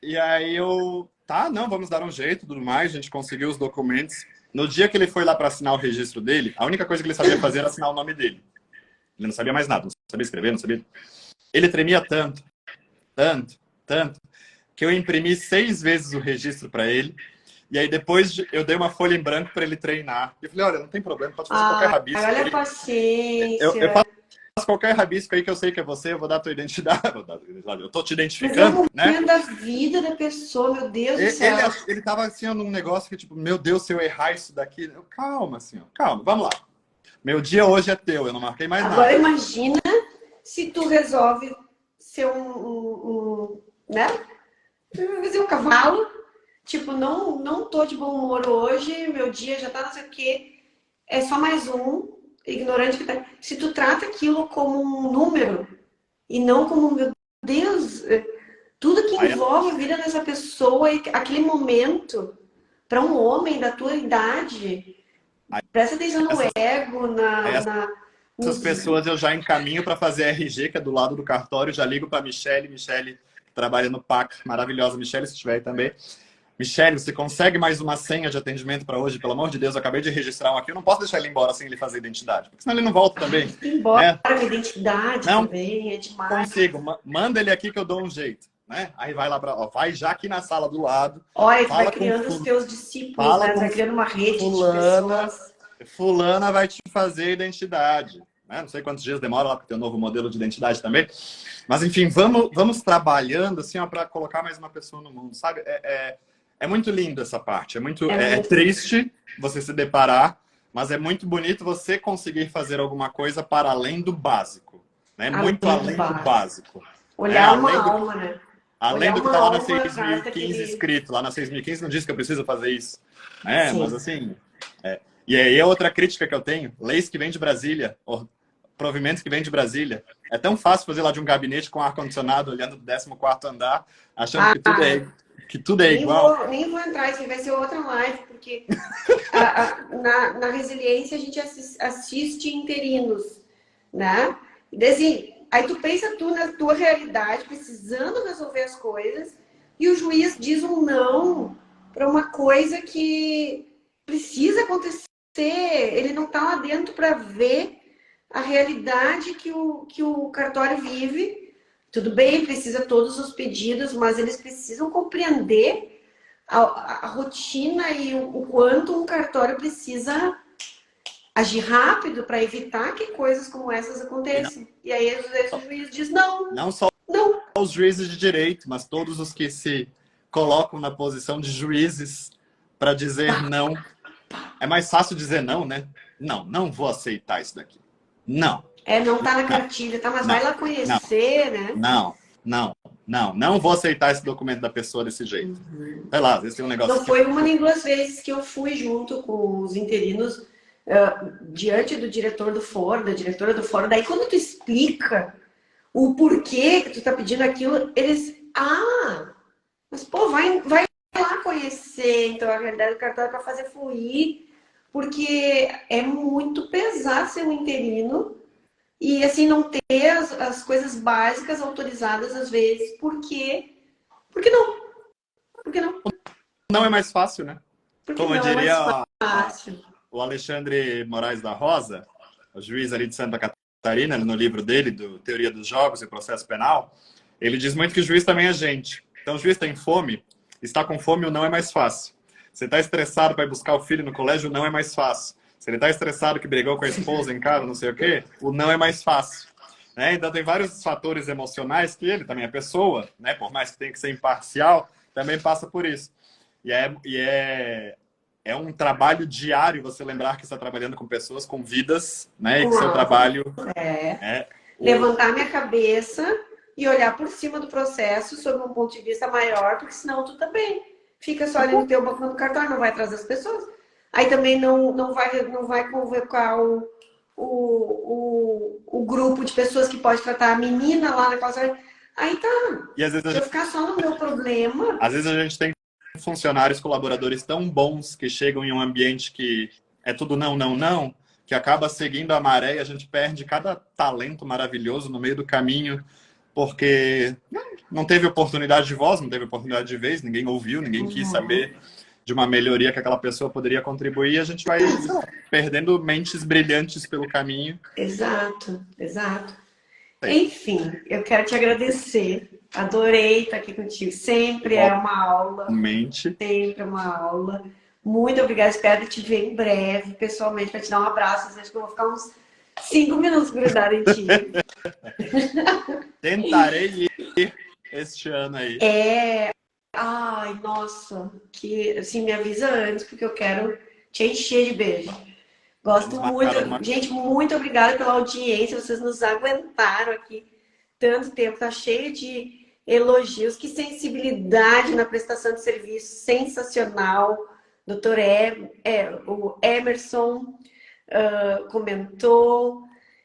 E aí eu, tá, não, vamos dar um jeito, tudo mais, a gente conseguiu os documentos. No dia que ele foi lá para assinar o registro dele, a única coisa que ele sabia fazer era assinar o nome dele. Ele não sabia mais nada, não sabia escrever, não sabia. Ele tremia tanto, tanto, tanto, que eu imprimi 6 vezes o registro para ele. E aí depois eu dei uma folha em branco para ele treinar. Eu falei, olha, não tem problema, pode fazer qualquer rabisco. Olha a paciência. Eu faço qualquer rabisco aí que eu sei que é você, eu vou dar a tua identidade. Eu tô te identificando, mas é né? da vida da pessoa, meu Deus do céu. Ele tava assim, num negócio que tipo, meu Deus, se eu errar isso daqui... Eu, calma, senhor, calma, vamos lá. Meu dia hoje é teu, eu não marquei mais nada. Agora imagina se tu resolve ser né? Fazer um cavalo. Tipo, não tô de bom humor hoje, meu dia já tá não sei o quê. É só mais um ignorante que tá. Se tu trata aquilo como um número e não como, meu Deus, tudo que envolve a vida dessa pessoa e aquele momento para um homem da tua idade, presta atenção no ego, essas pessoas eu já encaminho para fazer RG, que é do lado do cartório, já ligo para Michele, que trabalha no PAC, maravilhosa Michele, se estiver aí também. Michele, você consegue mais uma senha de atendimento para hoje? Pelo amor de Deus, eu acabei de registrar um aqui. Eu não posso deixar ele embora sem ele fazer identidade, porque senão ele não volta também. Embora a identidade não, também, é demais. Consigo. Manda ele aqui que eu dou um jeito. Né? Aí vai lá vai já aqui na sala do lado. Olha, tu vai criando os teus discípulos, né? Vai criando uma rede de pessoas. Fulana vai te fazer identidade. Né? Não sei quantos dias demora lá para ter um novo modelo de identidade também. Mas, enfim, vamos trabalhando assim, para colocar mais uma pessoa no mundo, sabe? É muito lindo essa parte. É triste você se deparar, mas é muito bonito você conseguir fazer alguma coisa para além do básico. Né? Muito além do básico. Olhar uma alma, né? Além do que está lá na 6.015 escrito. Lá na 6.015 não diz que eu preciso fazer isso. Né? Mas assim... E aí é outra crítica que eu tenho. Leis que vêm de Brasília, provimentos que vêm de Brasília. É tão fácil fazer lá de um gabinete com ar-condicionado, olhando do 14º andar, achando que tudo é igual. Nem vou entrar, isso vai ser outra live, porque na resiliência a gente assiste interinos, né? E assim, aí tu pensa na tua realidade, precisando resolver as coisas, e o juiz diz um não para uma coisa que precisa acontecer. Ele não está lá dentro para ver a realidade que o cartório vive. Tudo bem, precisa todos os pedidos, mas eles precisam compreender a rotina e o quanto um cartório precisa agir rápido para evitar que coisas como essas aconteçam. E aí, às vezes, o juiz diz não. Não só os juízes de direito, mas todos os que se colocam na posição de juízes para dizer não. É mais fácil dizer não, né? Não vou aceitar isso daqui. Não. Não tá na cartilha, tá? Mas vai lá conhecer, né? Não vou aceitar esse documento da pessoa desse jeito. Sei lá, às vezes tem um negócio... Não foi uma nem duas vezes que eu fui junto com os interinos diante do diretor do fórum, da diretora do fórum. Daí quando tu explica o porquê que tu tá pedindo aquilo, eles... mas pô, vai lá conhecer, então, a realidade do cartório para fazer fluir, porque é muito pesado ser um interino e, assim, não ter as coisas básicas autorizadas, às vezes, porque não? Porque não? Não é mais fácil, né? Porque como eu não diria é mais fácil. O Alexandre Moraes da Rosa, o juiz ali de Santa Catarina, no livro dele, do Teoria dos Jogos e Processo Penal, ele diz muito que o juiz também é gente. Então, o juiz tem fome, está com fome, o não é mais fácil. Você está estressado para ir buscar o filho no colégio, o não é mais fácil. Se ele está estressado que brigou com a esposa em casa, não sei o quê, o não é mais fácil. né? Então tem vários fatores emocionais que ele também é pessoa, né? Por mais que tenha que ser imparcial, também passa por isso. É um trabalho diário você lembrar que está trabalhando com pessoas, com vidas, né? E que Com seu alma. trabalho é Levantar minha cabeça e olhar por cima do processo sob um ponto de vista maior, porque senão tu também fica só ali no teu balcão do cartório, não vai trazer as pessoas. Aí também não vai convocar o grupo de pessoas que pode tratar a menina lá na classe. Aí tá. E às vezes Se eu ficar só no meu problema. às vezes a gente tem funcionários, colaboradores tão bons que chegam em um ambiente que é tudo não, não, não, que acaba seguindo a maré e a gente perde cada talento maravilhoso no meio do caminho, porque não teve oportunidade de voz, não teve oportunidade de vez, ninguém ouviu, ninguém quis saber de uma melhoria que aquela pessoa poderia contribuir, e a gente vai perdendo mentes brilhantes pelo caminho. Exato, exato. Sim. Enfim, eu quero te agradecer. Adorei estar aqui contigo. Sempre é uma aula. Mente. Sempre é uma aula. Muito obrigada. Espero te ver em breve, pessoalmente, para te dar um abraço. Acho que eu vou ficar uns 5 minutos grudada em ti. Tentarei ir este ano aí. Ai, nossa, que assim, me avisa antes, porque eu quero te encher de beijo. Gosto muito. Gente, muito obrigada pela audiência. Vocês nos aguentaram aqui tanto tempo. Tá cheio de elogios. Que sensibilidade na prestação de serviço. Sensacional. Doutor o Emerson comentou.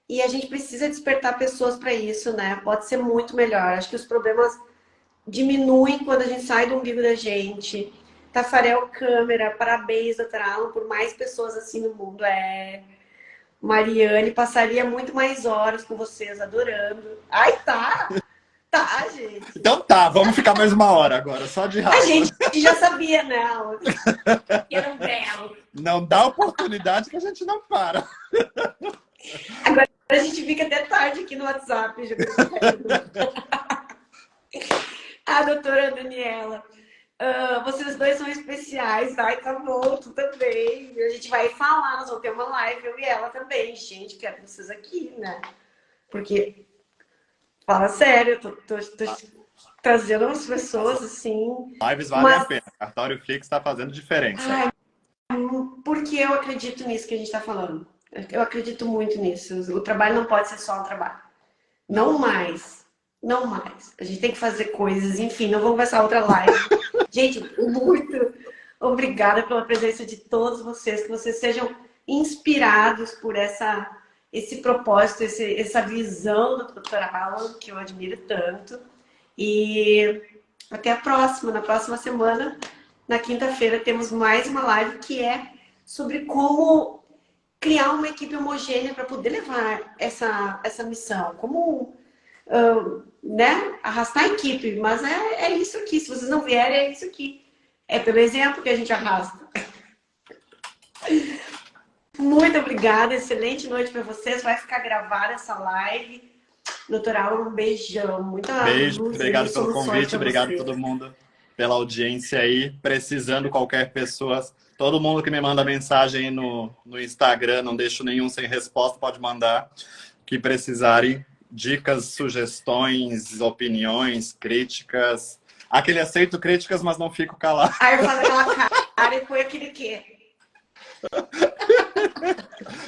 E a gente precisa despertar pessoas para isso, né? Pode ser muito melhor. Acho que os problemas diminuem quando a gente sai do umbigo da gente. Tafarel Câmara, parabéns, doutora Alan, por mais pessoas assim no mundo. Mariane, passaria muito mais horas com vocês, adorando. Ai, tá! Tá, gente. Então tá, vamos ficar mais uma hora agora, só de raiva. A gente já sabia, né, Alan? Era um belo. Não dá oportunidade que a gente não para. Agora a gente fica até tarde aqui no WhatsApp. A doutora Daniela. Vocês dois são especiais, ai, tá bom, tu também. A gente vai falar, nós vamos ter uma live, eu e ela também. Gente, quero vocês aqui, né? Porque, fala sério, tô trazendo umas pessoas assim. Lives valem a pena. Cartório Fix tá fazendo diferença. Porque eu acredito nisso que a gente tá falando. Eu acredito muito nisso. O trabalho não pode ser só um trabalho. Não mais. Não mais. A gente tem que fazer coisas, enfim, não vamos começar outra live. Gente, muito obrigada pela presença de todos vocês, que vocês sejam inspirados por esse propósito, essa visão do Dr. Alan, que eu admiro tanto. E até a próxima. Na próxima semana, na quinta-feira, temos mais uma live que é sobre como criar uma equipe homogênea para poder levar essa missão. Como né? Arrastar a equipe, mas é isso aqui. Se vocês não vierem, é isso aqui. É pelo exemplo que a gente arrasta. Muito obrigada, excelente noite para vocês. Vai ficar gravada essa live. Doutora Aula, um beijão. Beijo, obrigado pelo convite, obrigado a todo mundo pela audiência aí. Precisando qualquer pessoa, todo mundo que me manda mensagem aí no Instagram, não deixo nenhum sem resposta, pode mandar, que precisarem. Dicas, sugestões, opiniões, críticas. Aquele aceito críticas, mas não fico calado. Aí eu faço aquela cara e põe aquele quê?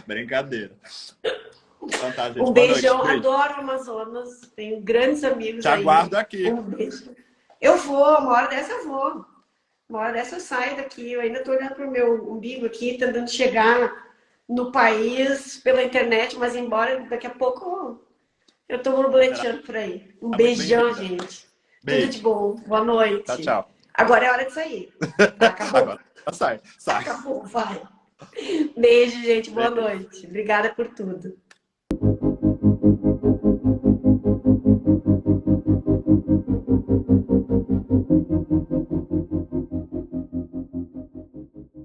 Brincadeira. Então tá, gente. Um beijão. Boa noite. Adoro o Amazonas. Tenho grandes amigos Te aí. aguardo aqui. Um beijo. Eu vou. Uma hora dessa eu vou. Uma hora dessa eu saio daqui. Eu ainda tô olhando pro meu umbigo aqui, tentando chegar no país pela internet, mas embora daqui a pouco... Eu tô borboleteando por aí. Um beijão, gente. Beijo. Tudo de bom. Boa noite. Tchau, tchau. Agora é hora de sair. Acabou. Agora sai. Acabou, vai. Beijo, gente. Boa noite. Obrigada por tudo.